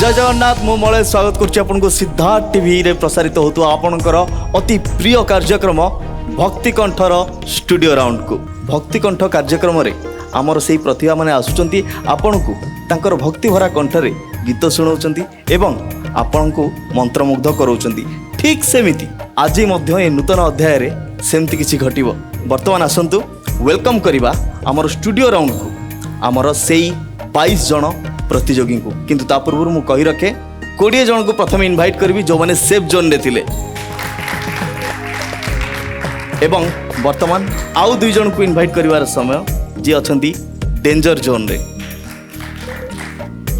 जय जगन्नाथ मु मलय स्वागत करुँ सिद्धार्थ टीवी रे प्रसारित होता आपणकर अति प्रिय कार्यक्रम भक्ति कंठर स्टूडियो राउंड को। भक्ति कंठ कार्यक्रम रे आमर से प्रतिभा माने आसुचंती आपण को तांकर भक्ति भरा कंठरे गीत सुनाउचंती एवं आपण को मंत्रमुग्ध कराउचंती। ठीक सेमिति आज मध्य ए नूतन अध्याय रे सेमती किछि घटिबो। वर्तमान आसंतु वेलकम करिबा आमर स्टूडियो राउंड को आमर सेई 22 जन प्रतियोगी को। किंतु ता पूर्व मु कहि रखे 20 जन को प्रथम इनवाइट करबी जो माने सेफ जोन रे थिले एवं वर्तमान आउ 2 जन को इनवाइट करिवार समय जे अछंती डेंजर जोन रे।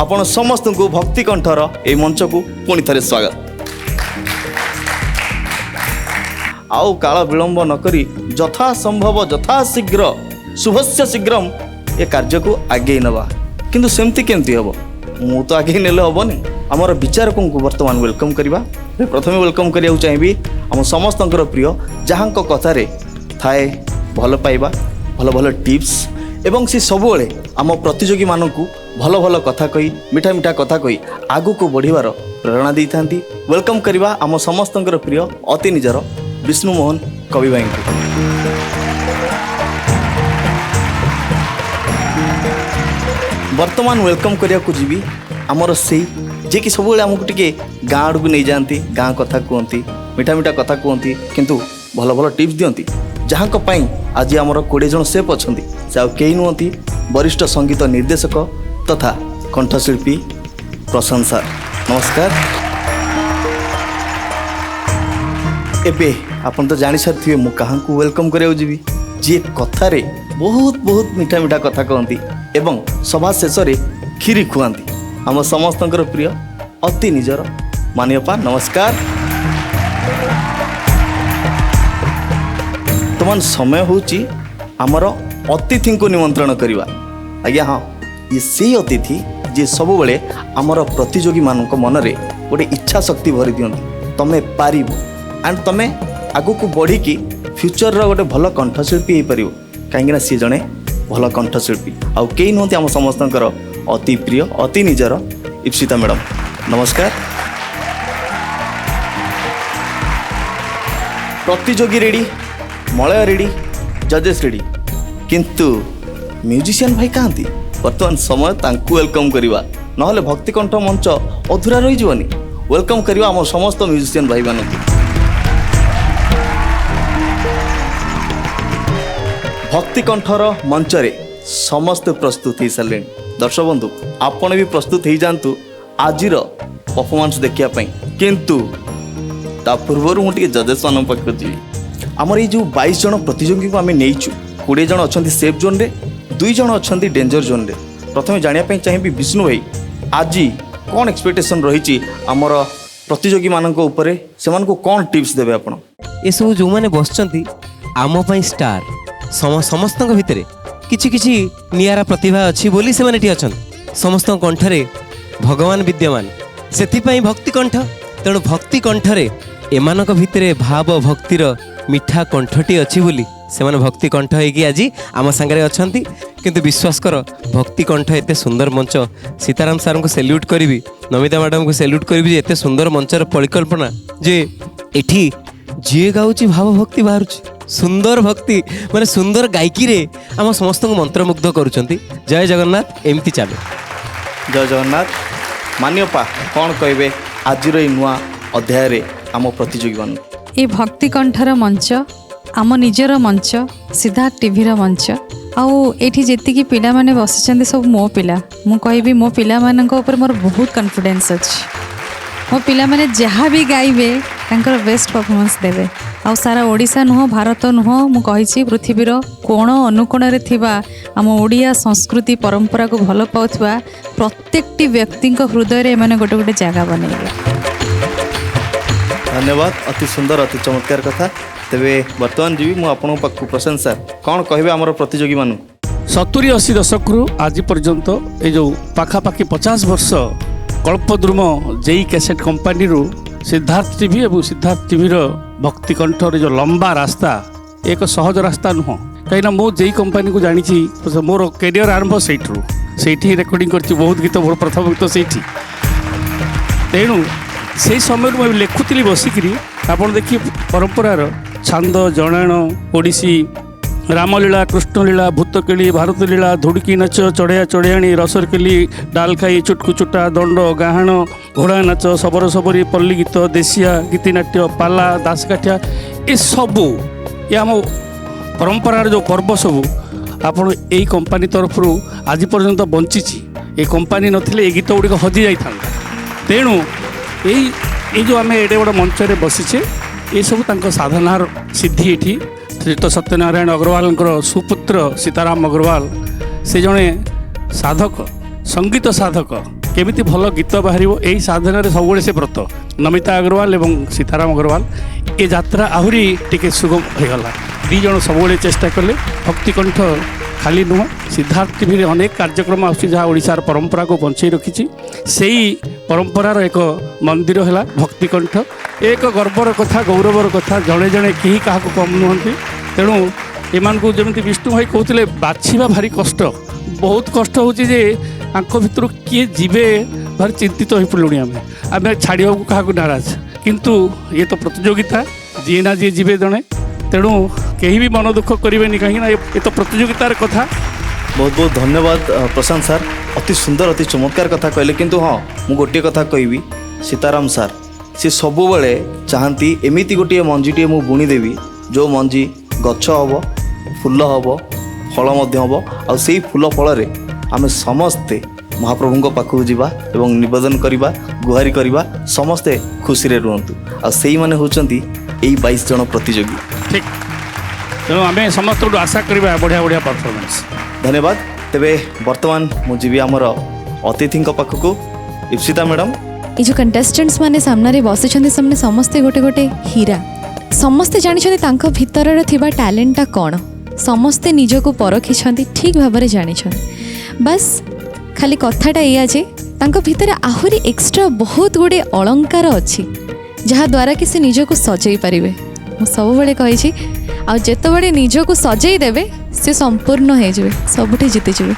आपण समस्त को भक्ति कंठर ए मंच को पुणी थरे स्वागत। आउ काल विलंब न करी यथा संभव यथा शीघ्र शुभस्य शीघ्रम ए कार्य को आगे नवा। किंतु सेमती केमती हम मु तो आगे नेले हेनी आमर विचारकों को वर्तमान वेलकम करवा। प्रथमे वेलकम करिया चाहिए आम समस्त प्रिय जहाँ कथार थाए भल पाइबा भल भल टिप्स एवं सी सबुले आम प्रतियोगी मानक भल भल कथा कही मिठा मिठा कथा कही आगु को बढ़िवार प्रेरणा दी था। वेलकम करवा आम समस्त प्रिय अति निजर विष्णु मोहन कवि भाई को। वर्तमान वेलकम करिया को जीवी आमर से जे कि सब आमको टिके गाँ आड़ को नहीं जाती गाँ कथा कहती मिठा मिठा कथा कहती किंतु भल भल टिप्स दियंती जहाँ आज आमर 20 जन सेफ अच्छा से आ कई नुहति वरिष्ठ संगीत निर्देशक तथा कंठशिल्पी प्रशांत सर। नमस्कार। एबे आपन तो जानी सारी मु कहाँ को वेलकम करिया जीवी जी कथारे बहुत बहुत मिठा मिठा कथा कहती एवं सभा शेष खीरी खुआती आम समस्त प्रिय अति निजर मानियपा। नमस्कार। वर्तमान समय होची आमर अतिथि को निमंत्रण करवा। आज्ञा हाँ ये से अतिथि जे सब बेले आमर प्रतियोगी मानक मनरे गोटे इच्छा शक्ति भरी दियंती तमें पारिब एंड तमें आगु को बढ़ी की फ्यूचर रो गोटे भल कंठशिल्पी हो पारिबो कहीं सी जड़े भल कंठशिल्पी आउ कई नुहति आम समस्त अति प्रिय अति निजर इप्सिता मैडम। नमस्कार। प्रतियोगी रेडी मलय रेडी जजेस रेडी किंतु म्यूजिशियन भाई कहाँती वर्तमान समय तांकु वेलकम करवा नहले भक्ति कंठ मंच अधूरा रही जीवनी। वेलकम करवा आम समस्त म्यूजिशियन भाई मानक। भक्ति कंठर मंच रे समस्त प्रस्तुत हो सारे। दर्शक बंधु आपण भी प्रस्तुत हो जातु आज परफॉर्मेंस देखापी किंतु ता पूर्व मुझे जजेस मान पाख जी आमर ये जो 22 जन प्रतियोगी को आम नहीं 20 जन अच्छा सेफ जोन रे 2 जन अच्छा डेंजर जोन रे। प्रथम जानापी चाहिए विष्णु भाई आज कौन एक्सपेक्टेशन रही आमर प्रतियोगी मान से कौन टिप्स देवे आपण ये सब जो मैंने बसचंती आम स्टार समस्त भितर किछि किछि नियारा प्रतिभा अच्छी बोली से माने अच्छा समस्त कंठरे भगवान विद्यमान से भक्ति कंठ तेणु भक्ति कंठरे एमानक भितरे भाव भक्तिर मिठा कंठटी अच्छी बोली से माने भक्ति कंठ होगी आज आम सांगे अच्छा किंतु विश्वास कर भक्ति कंठ एते सुंदर मंच सीताराम सार को सैल्यूट करी नमिता मैडम को सैल्यूट करी एते सुंदर मंचर परिकल्पना जे एठी जी गाँची भाव भक्ति बाहर सुंदर भक्ति माने सुंदर गायकी रे आम समस्त को मंत्रमुग्ध करुचंती। जय जगन्नाथ एमती चले। जय जगन्नाथ मान्यपा कौन कहे आज नुआ अध्याय रे आम प्रतियोगी मान ये भक्ति कंठर मंच आम निजर मंच सिद्धार्थ टीवी मंच आउ एठी जेतिकी पिला माने बसिचंदी सब मो पिला मु कहबी मो पिला मानक ऊपर मोर बहुत कॉन्फिडेंस अछि। मो पिला माने जहाँ भी गाइबे तांकर बेस्ट परफॉर्मेंस देवे आउ सारा ओडिशा नुह भारत नुह मु कहिछि पृथ्वीर कोण अनुकोण रे थिबा आम ओडिया संस्कृति परंपरा को भल पाउथबा प्रत्येकटी व्यक्ति हृदय रे माने गोटे गोटे जगह बनैबे। धन्यवाद अति सुंदर अति चमत्कार कथा। तेबे वर्तमान जीवी मु आपन पाखु प्रशांत सर कौन कहबे आमर प्रतियोगी मान 70-80 दशक रु आज पर्यंत ये जो पाखापाखि 50 वर्ष कल्पद्रुम जेई कैसेट कंपानी रु सिद्धार्थ टीवी और सिद्धार्थ टीवी भक्ति कंठर जो लंबा रास्ता एक सहज रास्ता नुह कहीं मु जेई कंपानी को जानी मोर कैरियर आरंभ से रेकर्डिंग कर बहुत गीत मोर प्रथम गीत से ତେଣୁ ସେଇ ସମୟରେ ମୁଁ ଲେଖୁଥିଲି ବସିକିରି ଆପଣ ଦେଖି ପରମ୍ପରାର ଛାନ୍ଦ ଜଣାଣ ଓଡ଼ିଶୀ ରାମଲୀଳା କୃଷ୍ଣଲୀଳା ଭୂତକେଳି ଭାରତଲୀଳା ଧୁଡ଼ୁକି ନାଚ ଚଢ଼େୟା ଚଢ଼େୟାଣୀ ରସରକେଲି ଡାଲଖାଇ ଚୁଟକୁ ଚୁଟା ଦଣ୍ଡ ଗାହାଣ ଘୋଡ଼ା ନାଚ ଶବର ଶବରୀ ପଲ୍ଲୀ ଗୀତ ଦେଶିଆ ଗୀତିନାଟ୍ୟ ପାଲା ଦାସକାଠିଆ ଏସବୁ ଏ ଆମ ପରମ୍ପରାର ଯେଉଁ ପର୍ବ ସବୁ ଆପଣ ଏଇ କମ୍ପାନୀ ତରଫରୁ ଆଜି ପର୍ଯ୍ୟନ୍ତ ବଞ୍ଚିଛି। ଏ କମ୍ପାନୀ ନଥିଲେ ଏ ଗୀତ ଗୁଡ଼ିକ ହଜି ଯାଇଥାନ୍ତା। ତେଣୁ ଏଇ ଯେଉଁ ଆମେ ଏଡ଼େ ବଡ଼ ମଞ୍ଚରେ ବସିଛେ ଏସବୁ ତାଙ୍କ ସାଧନାର ସିଦ୍ଧି ଏଠି ଶ୍ରୀଯୁକ୍ତ ସତ୍ୟନାରାୟଣ ଅଗ୍ରୱାଲଙ୍କର ସୁପୁତ୍ର ସୀତାରାମ ଅଗ୍ରୱାଲ ସେ ଜଣେ ସାଧକ ସଙ୍ଗୀତ ସାଧକ କେମିତି ଭଲ ଗୀତ ବାହାରିବ ଏହି ସାଧନାରେ ସବୁବେଳେ ସେ ବ୍ରତ। ନମିତା ଅଗ୍ରୱାଲ ଏବଂ ସୀତାରାମ ଅଗ୍ରୱାଲ ଏ ଯାତ୍ରା ଆହୁରି ଟିକେ ସୁଗମ ହୋଇଗଲା। ଦୁଇ ଜଣ ସବୁବେଳେ ଚେଷ୍ଟା କଲେ। ଭକ୍ତିକଣ୍ଠ ଖାଲି ନୁହଁ ସିଦ୍ଧାର୍ଥ ଟିଭିରେ ଅନେକ କାର୍ଯ୍ୟକ୍ରମ ଆସୁଛି ଯାହା ଓଡ଼ିଶାର ପରମ୍ପରାକୁ ବଞ୍ଚେଇ ରଖିଛି। ସେଇ ପରମ୍ପରାର ଏକ ମନ୍ଦିର ହେଲା ଭକ୍ତିକଣ୍ଠ। ଏକ ଗର୍ବର କଥା ଗୌରବର କଥା ଜଣେ ଜଣେ କେହି କାହାକୁ କମ୍ ନୁହନ୍ତି। ତେଣୁ ଏମାନଙ୍କୁ ଯେମିତି ବିଷ୍ଣୁ ଭାଇ କହୁଥିଲେ ବାଛିବା ଭାରି କଷ୍ଟ ବହୁତ କଷ୍ଟ ହେଉଛି ଯେ ଆଙ୍କ ଭିତରୁ କିଏ ଯିବେ ଭାରି ଚିନ୍ତିତ ହୋଇପଡ଼ିଲୁଣି ଆମେ ଛାଡ଼ିବାକୁ କାହାକୁ ନାରାଜ। କିନ୍ତୁ ଇଏ ତ ପ୍ରତିଯୋଗିତା ଯିଏ ନା ଯିଏ ଯିବେ ଜଣେ। ତେଣୁ କେହି ବି ମନ ଦୁଃଖ କରିବେନି କାହିଁକିନା ଏ ତ ପ୍ରତିଯୋଗିତାର କଥା। ବହୁତ ବହୁତ ଧନ୍ୟବାଦ ପ୍ରଶାନ୍ତ ସାର୍ ଅତି ସୁନ୍ଦର ଅତି ଚମତ୍କାର କଥା କହିଲେ। କିନ୍ତୁ ହଁ ମୁଁ ଗୋଟିଏ କଥା କହିବି ସୀତାରାମ ସାର୍ ସେ ସବୁବେଳେ ଚାହାନ୍ତି ଏମିତି ଗୋଟିଏ ମଞ୍ଜିଟିଏ ମୁଁ ବୁଣିଦେବି ଯେଉଁ ମଞ୍ଜି ଗଛ ହେବ ଫୁଲ ହେବ ଫଳ ମଧ୍ୟ ହେବ ଆଉ ସେଇ ଫୁଲ ଫଳରେ ଆମେ ସମସ୍ତେ ମହାପ୍ରଭୁଙ୍କ ପାଖକୁ ଯିବା ଏବଂ ନିବେଦନ କରିବା ଗୁହାରି କରିବା ସମସ୍ତେ ଖୁସିରେ ରୁହନ୍ତୁ। ଆଉ ସେଇମାନେ ହେଉଛନ୍ତି ଏଇ 22 ଜଣ ପ୍ରତିଯୋଗୀ। ଠିକ୍। ତେଣୁ ଆମେ ସମସ୍ତଙ୍କଠୁ ଆଶା କରିବା ବଢ଼ିଆ ବଢ଼ିଆ ପରଫର୍ମାନ୍ସ। ଧନ୍ୟବାଦ। ତେବେ ବର୍ତ୍ତମାନ ମୁଁ ଯିବି ଆମର ଅତିଥିଙ୍କ ପାଖକୁ। ଇପ୍ସିତା ମ୍ୟାଡ଼ାମ୍ ये जो कंटेस्टेंट्स माने सामने बसिछन्ति सामने समस्ते गोटे गोटे हीरा समस्ते जानिछन्ति तांको भितरर थिबा टैलेंटा कोन समस्ते निजको परखिछन्ति ठीक भाबरे जानिछन्ति। बस खाली कथाटा एया जे तांको भितर आहुरी एक्स्ट्रा बहुत गुडे अलंकार अछि जहा द्वारा कि से निजको सजई परिबे। मु सब बेले कहि छी आ जेतो बेले निजको सजई देबे से संपूर्ण हे जेबे सबुठी जिते जेबे।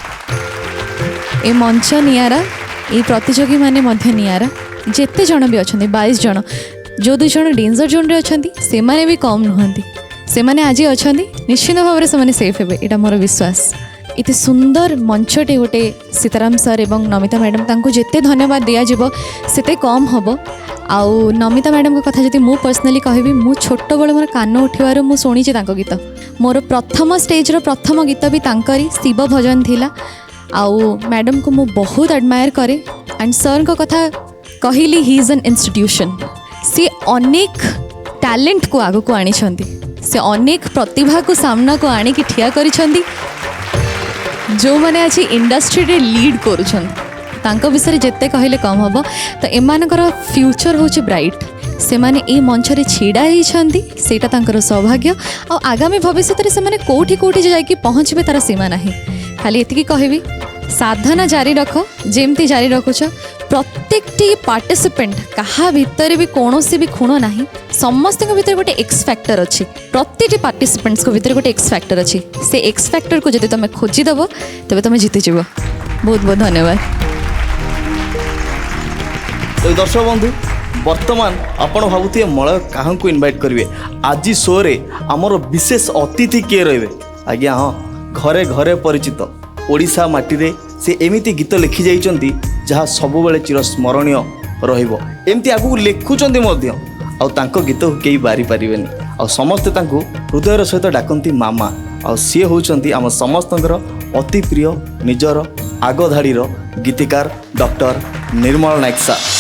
ए मंच नियारा ये प्रतियोगी माने मध्य नियारा जेते जन भी अच्छा 22 जन जो 2 जन डेंजर जोन रे अच्छा से माने भी कम नुहंती से माने आज अच्छा निश्चित भाव में से सेफ हे यहाँ मोर विश्वास। इतने सुंदर मंचटे गोटे सीताराम सर एवं नमिता मैडम तांको जेते धन्यवाद दिज्व सेते कम हम। आउ नमिता मैडम को कथा जदि मु पर्सनाली कहबी मु छोट बेले मोर कान उठिबार मु शुणी गीत मोर प्रथम स्टेजर प्रथम गीत भी तांकरी शिव भजन थिला। आउ मैडम को मु बहुत एडमायर करे एंड सर को कथा कहली ही इज एन इंस्टीट्यूशन सी अनेक टैलेंट को आगो को आनी से अनेक प्रतिभा को सामना को आनी की ठिया करी जो मैंने आज इंडस्ट्री रे लीड करूँ विषय जिते कहले कम हम। तो एमानकर फ्यूचर होची ब्राइट से माने ए मंच रे छिड़ा होती सेटा तांकर सौभाग्य और आगामी भविष्य में से कोठी कोठी जाइए पहुँचे तार सीमा ना खाली एतिकी कहबी साधना जारी रख जेमती जारी रखुच प्रत्येक पार्टिसिपेंट कहा भितर भी कौन भी खुण ना समस्त भीतर गोटे एक्स फैक्टर अच्छी प्रत्येक पार्टिसिपेंट्स को भीतर गोटे एक्स फैक्टर अच्छी से एक्स फैक्टर को जब तुम खोजीदेव तेज तुम जीतीज। बहुत बहुत धन्यवाद। तो दर्शक बंधु वर्तमान आपण भावुए मलय क्या इनवाइट करेंगे आज शो रे आमर विशेष अतिथि किए रे आज्ञा। हाँ घरे घरे परिचित ओडिशा माटी रे से एमिति गीत लिखि जाइछन्ति जहाँ सबुबले चिरस्मरणीय रहिबो एमती आगु लेखुचन्ति मध्य आ तांको गीत केही बारी पारिबेनी आ समस्ते तांको हृदयर सहित डाकन्ति मामा आ सीए होउचन्ति आम समस्तंकर अति प्रिय निजर आग धाड़ीर गीतिकार डॉक्टर निर्मल नायक सार।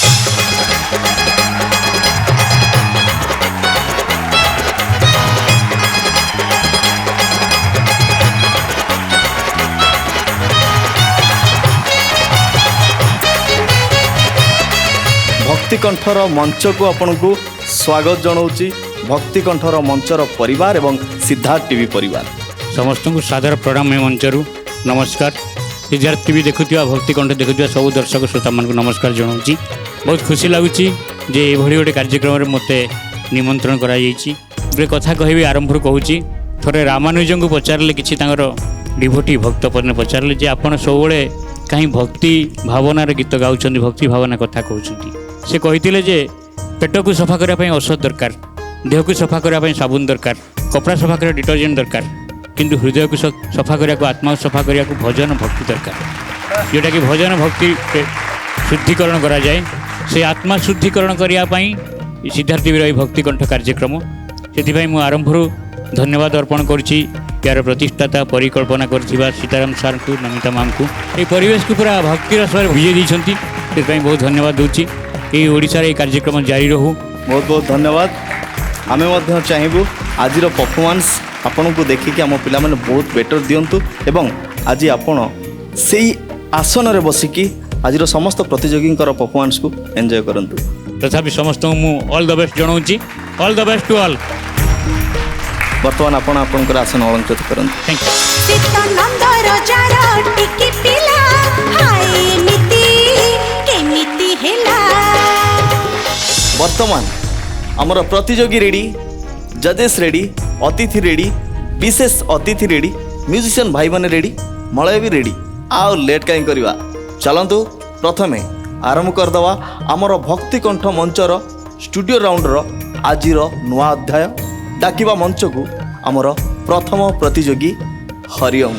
भक्तिकंठर मंच को आपन को स्वागत जनाऊँगी। भक्तिकंठर मंचर परिवार एवं सिद्धार्थ टीवी परिवार समस्त को सादर प्रणाम ए मंचरू नमस्कार। सिद्धार्थ टीवी देखुवा भक्तिकंठ देखुवा सब दर्शक श्रोता मान को नमस्कार जनाऊँगी। बहुत खुशी लगुच जे एभली गोटे कार्यक्रम मत निमंत्रण कर कथा कहि आरंभ कहूँ थे रामानुजन को पचारे कि डिभोटी भक्त पचारे जे आप सब कहीं भक्ति भावनार गीत गाँव भक्ति भावना कथा कहते से कहते जे पेट को सफा करने औषध दरकार, देह को सफा करने साबुन दरकार, कपड़ा सफा करने डिटर्जेंट दरकार, किंतु हृदय को सफा करने को, आत्मा को सफा करने को भजन भक्ति दरकार, जोटा कि भजन भक्ति शुद्धिकरण करा जाए। से आत्मा शुद्धिकरण करने सिद्धार्थ टीवी भक्ति कंठ कार्यक्रम से मुझे आरंभ धन्यवाद अर्पण करुच्ची यार प्रतिष्ठाता परिकल्पना करथिबा सीताराम सार को, नमिता मैम को, ये परिवेश को पूरा भक्ति रसर भिजे देइछंती, से बहुत धन्यवाद दूची। ये ओडिशार ये कार्यक्रम जारी रहू। बहुत बहुत धन्यवाद। आमे मध्य चाहबू आज परफॉर्मेंस आपन को देखिक आम पिला माने बहुत बेटर दियंतु एवं आज आपण से आसन रे बसिकी आज समस्त प्रतियोगी परफॉर्मेंस को एंजॉय करंतु। तथापि समस्त मु ऑल द बेस्ट जनाऊँगी। All the best to all. वर्तमान आपण आपनकर आसन अलंकृत करंतु। Thank you. सीतानंद रजार टिकी पिला हाय नीति केमिति हेला। वर्तमान आमर प्रतियोगी रेडी, जजेस रेडी, अतिथि रेडी, विशेष अतिथि रेडी, म्यूजिशियन भाई माने रेडी, मलय भी रेडी। आओ लेट कहीं करवा, चलतु प्रथमे आरंभ करदवा आमर भक्ति कंठ मंचर स्टूडियो राउंडर आजिर नुआ अध्याय। डाकिबा मंच को आमर प्रथम प्रतियोगी हरिओम।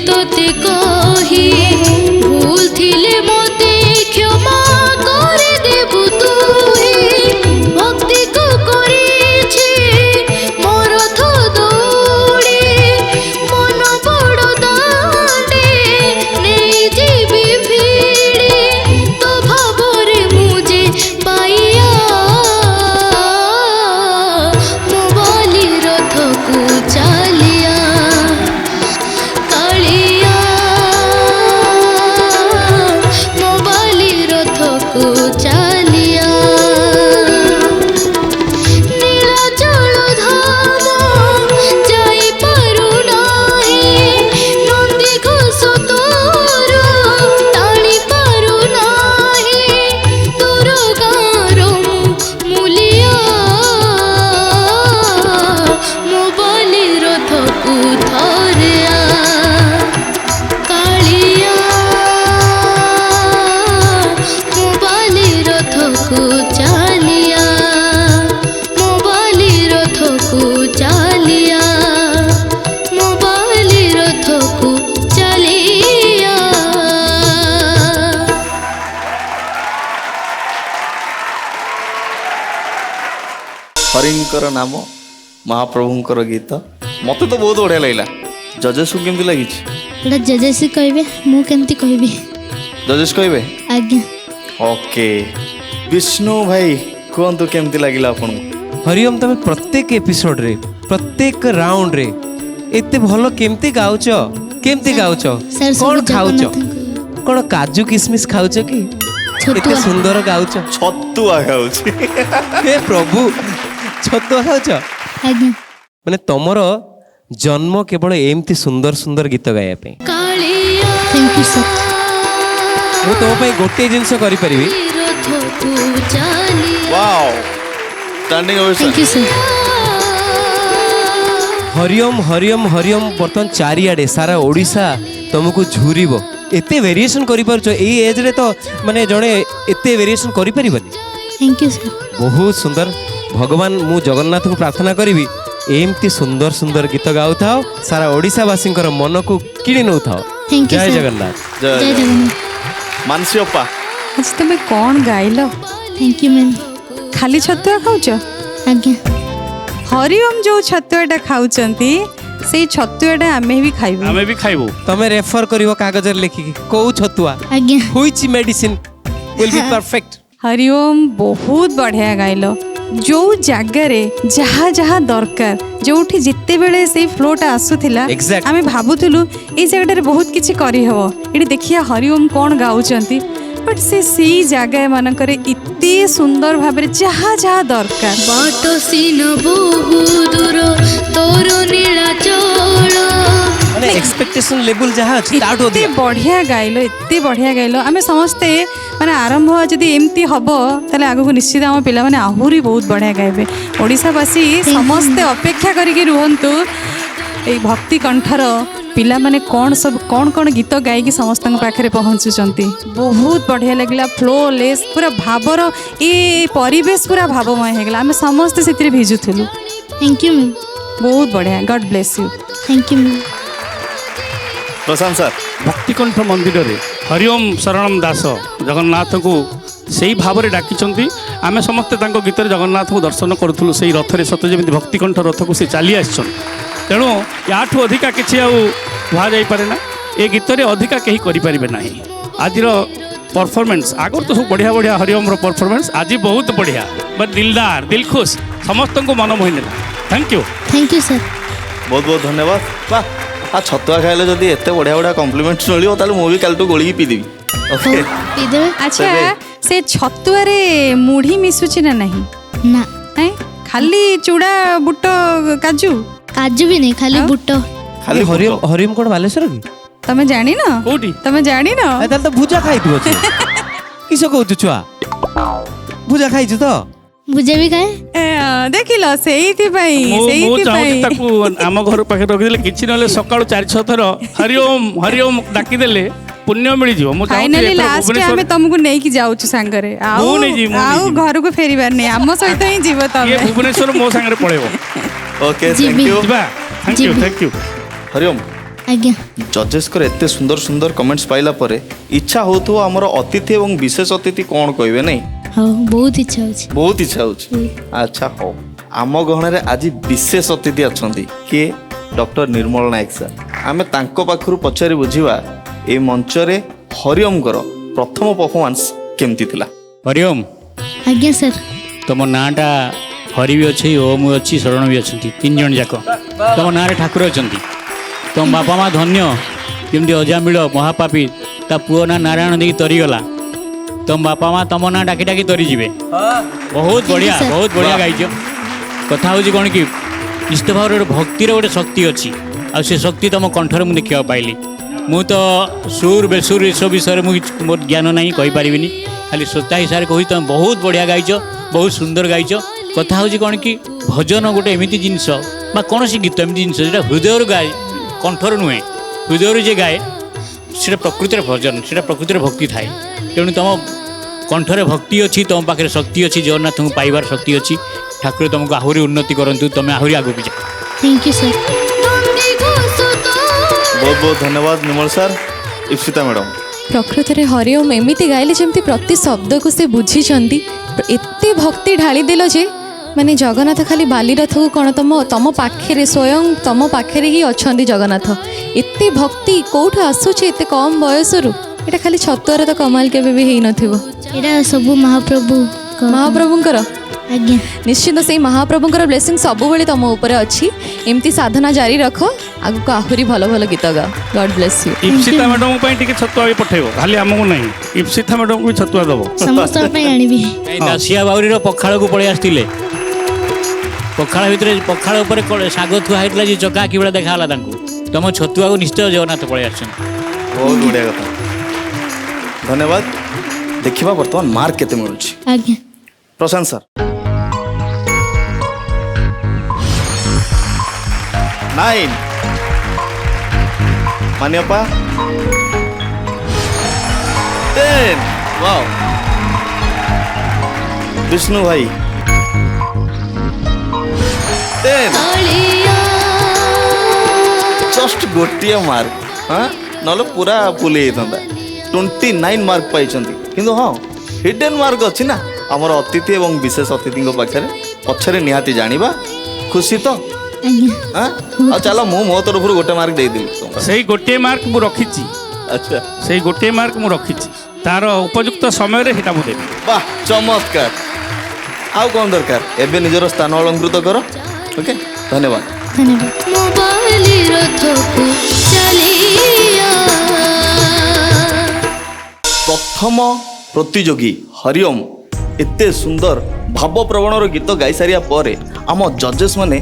ତୋତେ କହି ଭୁଲ ଥିଲେ ଭଗବାନଙ୍କର ନାମ ମହାପ୍ରଭୁଙ୍କର ଗୀତ ମତେ ତ ବହୁତ ବଢ଼ିଆ ଲାଗିଲା। ଜଜେସକୁ କେମିତି ଲାଗିଛି? ଏଇଟା ଜଜେସ୍ କହିବେ, ମୁଁ କେମିତି କହିବି? ଜଜେସ୍ କହିବେ? ଆଜ୍ଞା। ଓକେ, ବିଷ୍ଣୁ ଭାଇ କୁହନ୍ତୁ କେମିତି ଲାଗିଲା ଆପଣଙ୍କୁ? ହରିଓମ, ତମେ ପ୍ରତ୍ୟେକ ଏପିସୋଡରେ ପ୍ରତ୍ୟେକ ରାଉଣ୍ଡରେ ଏତେ ଭଲ କେମିତି ଗାଉଛ? କେମିତି ଗାଉଛ? ସାର୍, ସବୁ କଣ ଖାଉଛ? ଜଗନ୍ନାଥଙ୍କୁ- କଣ କାଜୁ କିସମିସ ଖାଉଛ କି? ଏତେ ଛତୁଆ। ସୁନ୍ଦର ଗାଉଛ। ଛତୁଆ ଖାଉଛି। ହେ ପ୍ରଭୁ, ଛତୁଆ ଖାଉଛ? ଆଜ୍ଞା। ମାନେ ତମର ଜନ୍ମ କେବଳ ଏମିତି ସୁନ୍ଦର ସୁନ୍ଦର ଗୀତ ଗାଇବା ପାଇଁ। Thank you sir. ମୁଁ ତମ ପାଇଁ ଗୋଟେ ଜିନିଷ କରିପାରିବି। Wow, standing ovation. Thank you sir. ହରିଓମ ହରିଓମ ହରିଓମ ବର୍ତ୍ତମାନ ଚାରିଆଡ଼େ ସାରା ଓଡ଼ିଶା ତମକୁ ଝୁରିବ। ଏତେ ଭେରିଏସନ୍ କରିପାରୁଛ ଏଇ ଏଜ୍ରେ, ତ ମାନେ ଜଣେ ଏତେ ଭେରିଏସନ୍ କରିପାରିବନି। Thank you sir. ବହୁତ ସୁନ୍ଦର। ଭଗବାନ, ମୁଁ ଜଗନ୍ନାଥଙ୍କୁ ପ୍ରାର୍ଥନା କରିବି ଏମିତି ସୁନ୍ଦର ସୁନ୍ଦର ଗୀତ ଗାଉଥାଅ, ସାରା ଓଡ଼ିଶାବାସୀଙ୍କର ମନକୁ କିଣି ନେଉଥାଅ। Thank you, Jay sir. Jagannath. ଜୟ ଜୟ ଜଗନ୍ନାଥ। ଜଗନ୍ନାଥ। ମାନସୀ ଅପା, ଆଜି ତମେ କ'ଣ ଗାଇଲ? Thank you ma'am. ଖାଲି ଛତୁଆ ଖାଉଛ? ଆଜ୍ଞା। ହରିଓମ ଯୋଉ ଛତୁଆଟା ଖାଉଛନ୍ତି ସେଇ ଛତୁଆଟା ଆମେ ବି ଖାଇବୁ। ଆମେ ବି ଖାଇବୁ। ତମେ ରେଫର କରିବ କାଗଜରେ ଲେଖିକି କୋଉ ଛତୁଆ, ଆଜ୍ଞା। Which medicine will be perfect. Hariom, ବହୁତ ବଢ଼ିଆ ଗାଇଲ। ଯୋଉ ଜାଗାରେ ଯାହା ଯାହା ଦରକାର, ଯୋଉଠି ଯେତେବେଳେ ସେଇ ଫ୍ଲୋଟା ଆସୁଥିଲା, Exact. ଆମେ ଭାବୁଥିଲୁ ଏଇ ଜାଗାଟାରେ ବହୁତ କିଛି କରିହବ, ଏଠି ଦେଖିବା ହରିଓମ କ'ଣ ଗାଉଛନ୍ତି। ବଟ୍ ସେ ସେଇ ଜାଗା ମାନଙ୍କରେ ଏତେ ସୁନ୍ଦର ଭାବରେ ଯାହା ଯାହା ଦରକାର, ବାଟ ସିନ ବହୁ ଦୂର ତୋର ନୀଳାଚଳ। ମାନେ ଏକ୍ସପେକ୍ଟେସନ ଲେଭେଲ ଯାହା ଅଛି ତାଠୁ ଏତେ ଅଧିକ। ବଢ଼ିଆ ଗାଇଲ, ଏତେ ବଢ଼ିଆ ଗାଇଲ। ଆମେ ସମସ୍ତେ ମାନେ ଆରମ୍ଭ ଯଦି ଏମିତି ହବ ତାହେଲେ ଆଗକୁ ନିଶ୍ଚିତ ଆମ ପିଲାମାନେ ଆହୁରି ବହୁତ ବଢ଼ିଆ ଗାଇବେ। ଓଡ଼ିଶାବାସୀ ସମସ୍ତେ ଅପେକ୍ଷା କରିକି ରୁହନ୍ତୁ ଏଇ ଭକ୍ତି କଣ୍ଠର ପିଲାମାନେ କ'ଣ ସବୁ କ'ଣ ଗୀତ ଗାଇକି ସମସ୍ତଙ୍କ ପାଖରେ ପହଞ୍ଚୁଛନ୍ତି। ବହୁତ ବଢ଼ିଆ ଲାଗିଲା, ଫ୍ଲୋଲେସ୍, ପୁରା ଭାବର ଏ ପରିବେଶ ପୁରା ଭାବମୟ ହେଇଗଲା। ଆମେ ସମସ୍ତେ ସେଥିରେ ଭିଜୁଥିଲୁ। Thank you ma'am. ବହୁତ ବଢ଼ିଆ। God bless you. Thank you ma'am. Prashant sir, ଭକ୍ତିକଣ୍ଠ ମନ୍ଦିରରେ ହରିଓମ ଶରଣମ ଦାସ ଜଗନ୍ନାଥଙ୍କୁ ସେଇ ଭାବରେ ଡାକିଛନ୍ତି। ଆମେ ସମସ୍ତେ ତାଙ୍କ ଗୀତରେ ଜଗନ୍ନାଥଙ୍କୁ ଦର୍ଶନ କରୁଥିଲୁ ସେଇ ରଥରେ, ସତ ଯେମିତି ଭକ୍ତିକଣ୍ଠ ରଥକୁ ସେ ଚାଲି ଆସିଛନ୍ତି। ତେଣୁ ୟାଠୁ ଅଧିକା କିଛି ଆଉ କୁହାଯାଇପାରେ ନା। ଏ ଗୀତରେ ଅଧିକା କେହି କରିପାରିବେ ନାହିଁ। ଆଜିର ପରଫର୍ମାନ୍ସ, ଆଗରୁ ତ ସବୁ ବଢ଼ିଆ ବଢ଼ିଆ ହରିଓମର ପରଫର୍ମାନ୍ସ, ଆଜି ବହୁତ ବଢ଼ିଆ, ବଟ୍ ଦିଲଦାର, ଦିଲ ଖୁସ, ସମସ୍ତଙ୍କୁ ମନ ମୋହି ନେଲା। Thank you. Thank you sir. ବହୁତ ବହୁତ ଧନ୍ୟବାଦ। ବା, ଆଉ ଛତୁଆ ଖାଇଲେ ଯଦି ଏତେ ବଢ଼ିଆ ବଢ଼ିଆ କମ୍ପ୍ଲିମେଣ୍ଟସ୍ ମିଳିବ ତାହେଲେ ମୁଁ ବି କାଲିଠୁ ଗୋଳିକି ପିଇଦେବି। ଓକେ, ହଉ, ପିଇଦେବେ? ଆଚ୍ଛା, ତେବେ? ସେ ଛତୁଆରେ ମୁଢି ମିଶୁଛି ନା ନାହିଁ? ନା, ନାଇଁ, ଖାଲି ଚୁଡ଼ା, ବୁଟ, କାଜୁ? କାଜୁ ବି ନାହିଁ, ଖାଲି ବୁଟ। ଖାଲି ହରିଓମ ହରିଓମ କ'ଣ ବାଲେଶ୍ୱର କି? ତମେ ଜାଣିନ? କୋଉଠି? ତମେ ଜାଣିନ? ତାହେଲେ ତ ଭୁଜା ଖାଇଥିବ ସେ। କିସ କହୁଛୁ ଛୁଆ? ଭୁଜା ଖାଇଛୁ ତ? ଭୁଜା ବି ଖାଏ। ଦେଖିଲ, ସେଇଥିପାଇଁ ମୁଁ ଚାହୁଁଛି ତାକୁ ଆମ ଘର ପାଖରେ ରଖିଦେଲେ କିଛି ନହେଲେ ସକାଳୁ 4-6 ଥର ହରିଓମ ହରିଓମ ଡାକିଦେଲେ ପୁଣ୍ୟ ମିଳିଯିବ। ମୁଁ ଫାଇନାଲି ଲାଷ୍ଟ ଆମେ ତମକୁ ନେଇକି ଯାଉଛୁ ସାଙ୍ଗରେ। ଆଉ ନେଇଯିବି, ମୁଁ ଆଉ ନେଇଯିବି। ଘରକୁ ଫେରିବାର ନାହିଁ, ଆମ ସହିତ ହିଁ ଯିବ ଇଏ ତମେ। ଭୁବନେଶ୍ୱର ମୋ ସାଙ୍ଗରେ ପଳେଇବ। ଓକେ, ଯିବି। Thank you. ଯିବା। Thank you, thank you. ହରିଓମ, ଆଜ୍ଞା। ଜଜେସ୍ଙ୍କର ଏତେ ସୁନ୍ଦର ସୁନ୍ଦର କମେଣ୍ଟସ୍ ପାଇଲା ପରେ ଇଚ୍ଛା ହେଉଥିବ ଆମର ଅତିଥି ଏବଂ ବିଶେଷ ଅତିଥି କ'ଣ କହିବେ, ନାଇଁ? ହଉ, ବହୁତ ଇଚ୍ଛା ହେଉଛି। ବହୁତ ଇଚ୍ଛା ହେଉଛି। ଆଚ୍ଛା, ହଉ। ଆମ ଗହଣରେ ଆଜି ବିଶେଷ ଅତିଥି ଅଛନ୍ତି, କିଏ? ଡକ୍ଟର ନିର୍ମଳ ନାୟକ ସାର୍। ଆମେ ତାଙ୍କ ପାଖରୁ ପଚାରି ବୁଝିବା ଏଇ ମଞ୍ଚରେ ହରିଓମଙ୍କର ପ୍ରଥମ ପରଫର୍ମାନ୍ସ କେମିତି ଥିଲା। ହରିଓମ, ଆଜ୍ଞା ସାର୍। ତମ ନାଁଟା ହରି ବି ଅଛି, ଓମ ବି ଅଛି, ଶରଣ ବି ଅଛନ୍ତି, 3 ଜଣ ଯାକ ତମ ନାଁରେ ଠାକୁର ଅଛନ୍ତି। ତମ ବାପା ମା ଧନ୍ୟ, ଯେମିତି ଅଜାମିଳ ମହାପାପୀ ତା ପୁଅ ନାଁ ନାରାୟଣ ଦେଇକି ତରିଗଲା, ତମ ବାପା ମା ତମ ନାଁ ଡାକି ଡାକି ତରିଯିବେ। ବହୁତ ବଢ଼ିଆ, sir. ବହୁତ ବଢ଼ିଆ ଗାଇଛ। କଥା ହେଉଛି କ'ଣ କି, ନିଶ୍ଚିତ ଭାବରେ ଗୋଟେ ଭକ୍ତିର ଗୋଟେ ଶକ୍ତି ଅଛି, ଆଉ ସେ ଶକ୍ତି ତମ କଣ୍ଠରେ ମୁଁ ଦେଖିବାକୁ ପାଇଲି। ମୁଁ ତ ସୁର ବେସୁର ଏସବୁ ବିଷୟରେ ମୋର ଜ୍ଞାନ ନାହିଁ, କହିପାରିବିନି। ଖାଲି ଶ୍ରୋତା ହିସାବରେ କହୁଛି, ତୁମେ ବହୁତ ବଢ଼ିଆ ଗାଇଛ, ବହୁତ ସୁନ୍ଦର ଗାଇଛ। କଥା ହେଉଛି କ'ଣ କି, ଭଜନ ଗୋଟେ ଏମିତି ଜିନିଷ ବା କୌଣସି ଗୀତ ଏମିତି ଜିନିଷ ଯେଉଁଟା ହୃଦୟରୁ ଗାଏ, କଣ୍ଠରୁ ନୁହେଁ, ହୃଦୟରୁ ଯେ ଗାଏ সেটা প্রকৃতির ভজন, সেটা প্রকৃতির ভক্তি থাকে। তেমনি তুম কণ্ঠরে ভক্তি অছি, তুম পাখে শক্তি অছি, জগন্নাথ পাইবার শক্তি অছি। ঠাকুর তোমাকে আহুরি উন্নতি করন্তু, তুমি আহুরি আগুক যাও। Thank you sir. ବହୁତ ବହୁତ ଧନ୍ୟବାଦ ନିର୍ମଳ ସାର୍। ଇପ୍ସିତା ମ୍ୟାଡ଼ାମ୍, ପ୍ରକୃତରେ ହରିଓମ ଏମିତି ଗାଇଲେ ଯେମିତି ପ୍ରତି ଶବ୍ଦକୁ ସେ ବୁଝିଛନ୍ତି। ଏତେ ଭକ୍ତି ଢାଳିଦେଲ ଯେ ମାନେ ଜଗନ୍ନାଥ ଖାଲି ବାଲିରଥକୁ କ'ଣ ତମ ପାଖରେ ସ୍ୱୟଂ ତମ ପାଖରେ ହିଁ ଅଛନ୍ତି ଜଗନ୍ନାଥ। ଏତେ ଭକ୍ତି କେଉଁଠୁ ଆସୁଛି ଏତେ କମ୍ ବୟସରୁ? ଏଇଟା ଖାଲି ଛତୁଆରେ ତ କମାଲ କେବେ ବି ହେଇନଥିବ। ଏଇଟା ସବୁ ମହାପ୍ରଭୁ ମହାପ୍ରଭୁଙ୍କର ଆଜ୍ଞା ନିଶ୍ଚିନ୍ତ ସେଇ ମହାପ୍ରଭୁଙ୍କର ବ୍ଲେସିଂ ସବୁବେଳେ ତମ ଉପରେ ଅଛି। ଏମିତି ସାଧନା ଜାରି ରଖ, ଆଗକୁ ଆହୁରି ଭଲ ଭଲ ଗୀତ ଗାଅ। ଗଡ୍ ବ୍ଲେସ୍ ୟୁ। ଇପ୍ସିତା ମ୍ୟାଡ଼ାମଙ୍କ ପାଇଁ ଟିକେ ଛତୁଆ ବି ପଠେଇବ, ଖାଲି ଆମକୁ ନାହିଁ, ଇପ୍ସିତା ମ୍ୟାଡ଼ାମକୁ ବି ଛତୁଆ ଦେବ। ସମସ୍ତଙ୍କ ପାଇଁ ଆଣିବି। ଦାସିଆ ବାଉରୀର ପଖାଳକୁ ପଳେଇ ଆସିଥିଲେ। ପଖାଳ ଭିତରେ ପଖାଳ ଉପରେ ଶାଗ ଥୁଆ ହେଇଥିଲା ଯେ ଚକା ଆଖି ବେଳେ ଦେଖାଗଲା ତାଙ୍କୁ। ତମ ଛତୁଆକୁ ନିଶ୍ଚୟ ଜଗନ୍ନାଥ ପଳେଇ ଆସିଛନ୍ତି। ବହୁତ ବଢ଼ିଆ କଥା, ଧନ୍ୟବାଦ। ଦେଖିବା ବର୍ତ୍ତମାନ ମାର୍କ କେତେ ମିଳୁଛି। ଆଜ୍ଞା ପ୍ରଶାନ୍ତ ସାର୍ 9, ମାନ୍ୟପା 10, वाओ, विष्णु भाई 10, जस्ट गोटे मार्क। हाँ नल पूरा फुल होता 29 मार्क पाई, किंतु हाँ हिडन मार्क अच्छी ना आमर अतिथि एवं विशेष अतिथि पाखे पछरे निहाती जानिबा। खुशी तो ଆଜ୍ଞା हाँ चलो मु मो तरफ गोटे मार्क दे दिली। ସେଇ ଗୋଟିଏ ମାର୍କ ମୁଁ ରଖିଛି, अच्छा ସେଇ ଗୋଟିଏ ମାର୍କ ମୁଁ ରଖିଛି, ତାର ଉପଯୁକ୍ତ ସମୟରେ ସେଇଟା ମୁଁ ଦେବି। वाह चमत्कार। आउ कौन दरकार एबे निजर स्थान अलंकृत कर। ओके धन्यवाद। ଧନ୍ୟବାଦ। प्रथम प्रतियोगी हरिओम एते सुंदर भावप्रवणर गीत गाई सारिया पर आम जजेस माने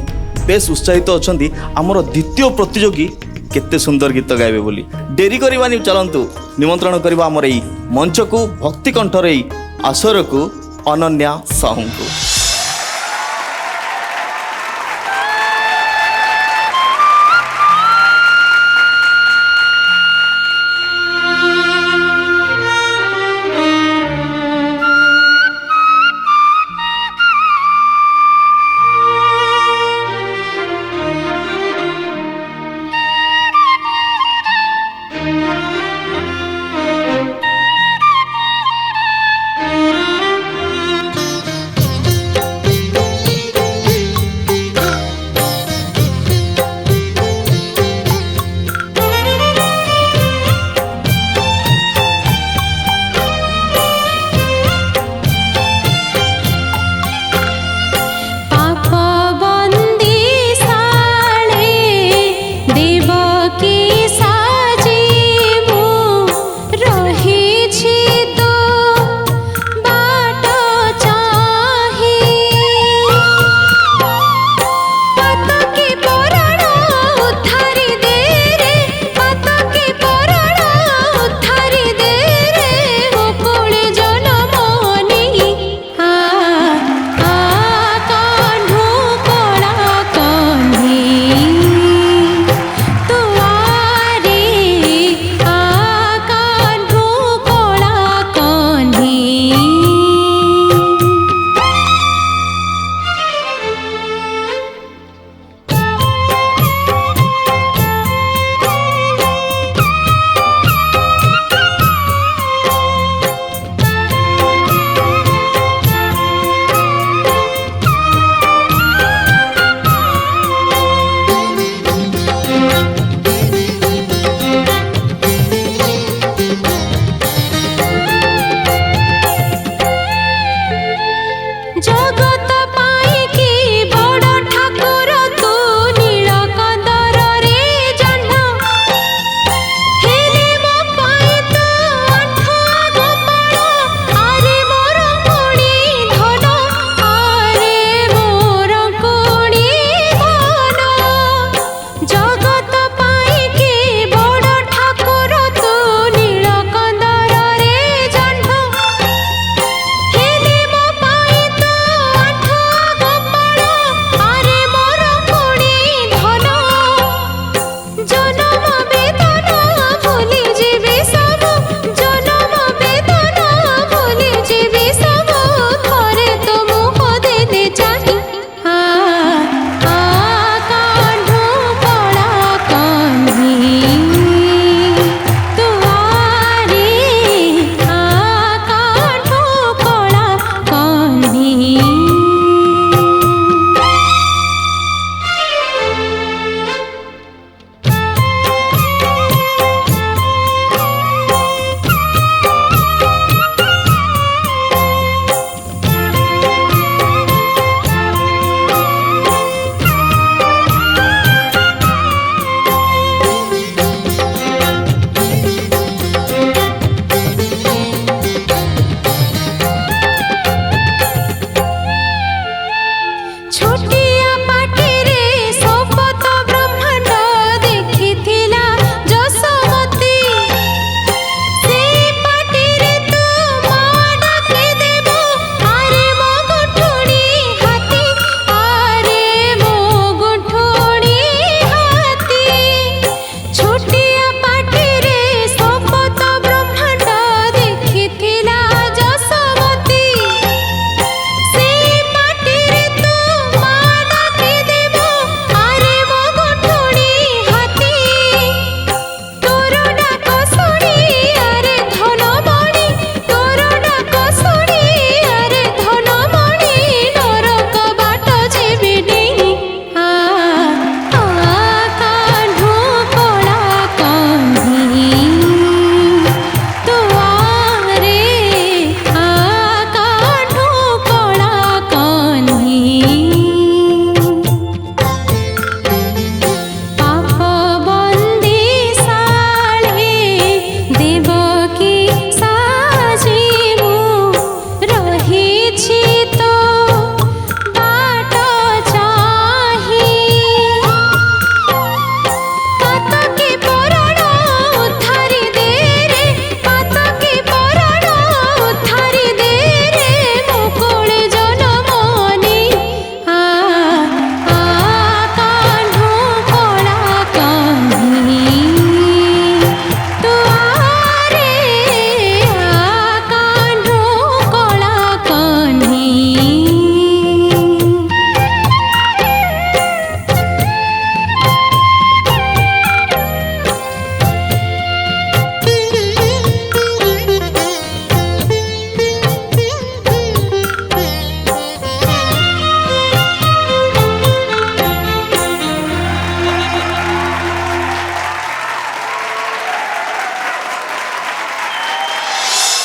बेस उत्साहित अछंती आमर द्वितीय प्रतियोगी केते सुंदर गीत गाइबे बोली। डेरी करबानी चलंतु निमंत्रण करबा आमर एई मंच को भक्ति कंठर एई आसर को अनन्या साहू को।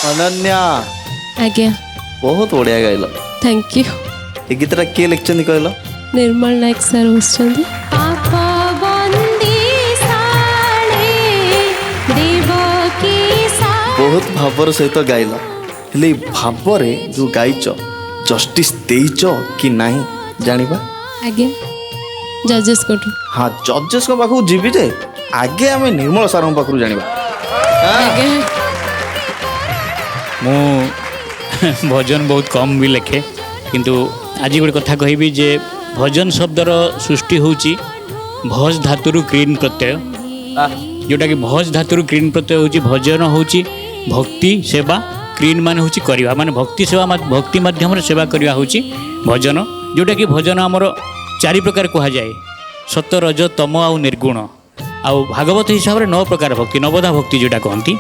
ଅନନ୍ୟା ଆଜ୍ଞା ବହୁତ ବଢ଼ିଆ ଗାଇଲ। Thank you. ଏ ଗୀତଟା କିଏ ଲେଖିଛନ୍ତି କହିଲ? ନିର୍ମଳ ନାୟକ ସାର୍ ବସିଛନ୍ତି। ବହୁତ ଭାବର ସହିତ ଗାଇଲ, ହେଲେ ଏଇ ଭାବରେ ଯେଉଁ ଗାଇଛ ଜଷ୍ଟିସ୍ ଦେଇଛ କି ନାହିଁ ଜାଣିବା। ଆଜ୍ଞା ଜଜେସ୍ କୋଠୁ। ହଁ ଜଜେସ୍ଙ୍କ ପାଖକୁ ଯିବି ଯେ ଆଗେ ଆମେ ନିର୍ମଳ ସାର୍ଙ୍କ ପାଖରୁ ଜାଣିବା। ଆଜ୍ଞା ମୁଁ ଭଜନ ବହୁତ କମ୍ ବି ଲେଖେ, କିନ୍ତୁ ଆଜି ଗୋଟେ କଥା କହିବି ଯେ ଭଜନ ଶବ୍ଦର ସୃଷ୍ଟି ହେଉଛି ଭଜ ଧାତୁରୁ କ୍ରିନ୍ ପ୍ରତ୍ୟୟ, ଯେଉଁଟାକି ଭଜ ଧାତୁରୁ କ୍ରିନ୍ ପ୍ରତ୍ୟୟ ହେଉଛି ଭଜନ ହେଉଛି ଭକ୍ତି ସେବା, କ୍ରିନ୍ ମାନେ ହେଉଛି କରିବା, ମାନେ ଭକ୍ତି ସେବା ଭକ୍ତି ମାଧ୍ୟମରେ ସେବା କରିବା ହେଉଛି ଭଜନ। ଯେଉଁଟାକି ଭଜନ ଆମର 4 ପ୍ରକାର କୁହାଯାଏ, ସତ ରଜ ତମ ଆଉ ନିର୍ଗୁଣ। ଆଉ ଭାଗବତ ହିସାବରେ 9 ପ୍ରକାର ଭକ୍ତି, ନବଧା ଭକ୍ତି ଯେଉଁଟା କହନ୍ତି।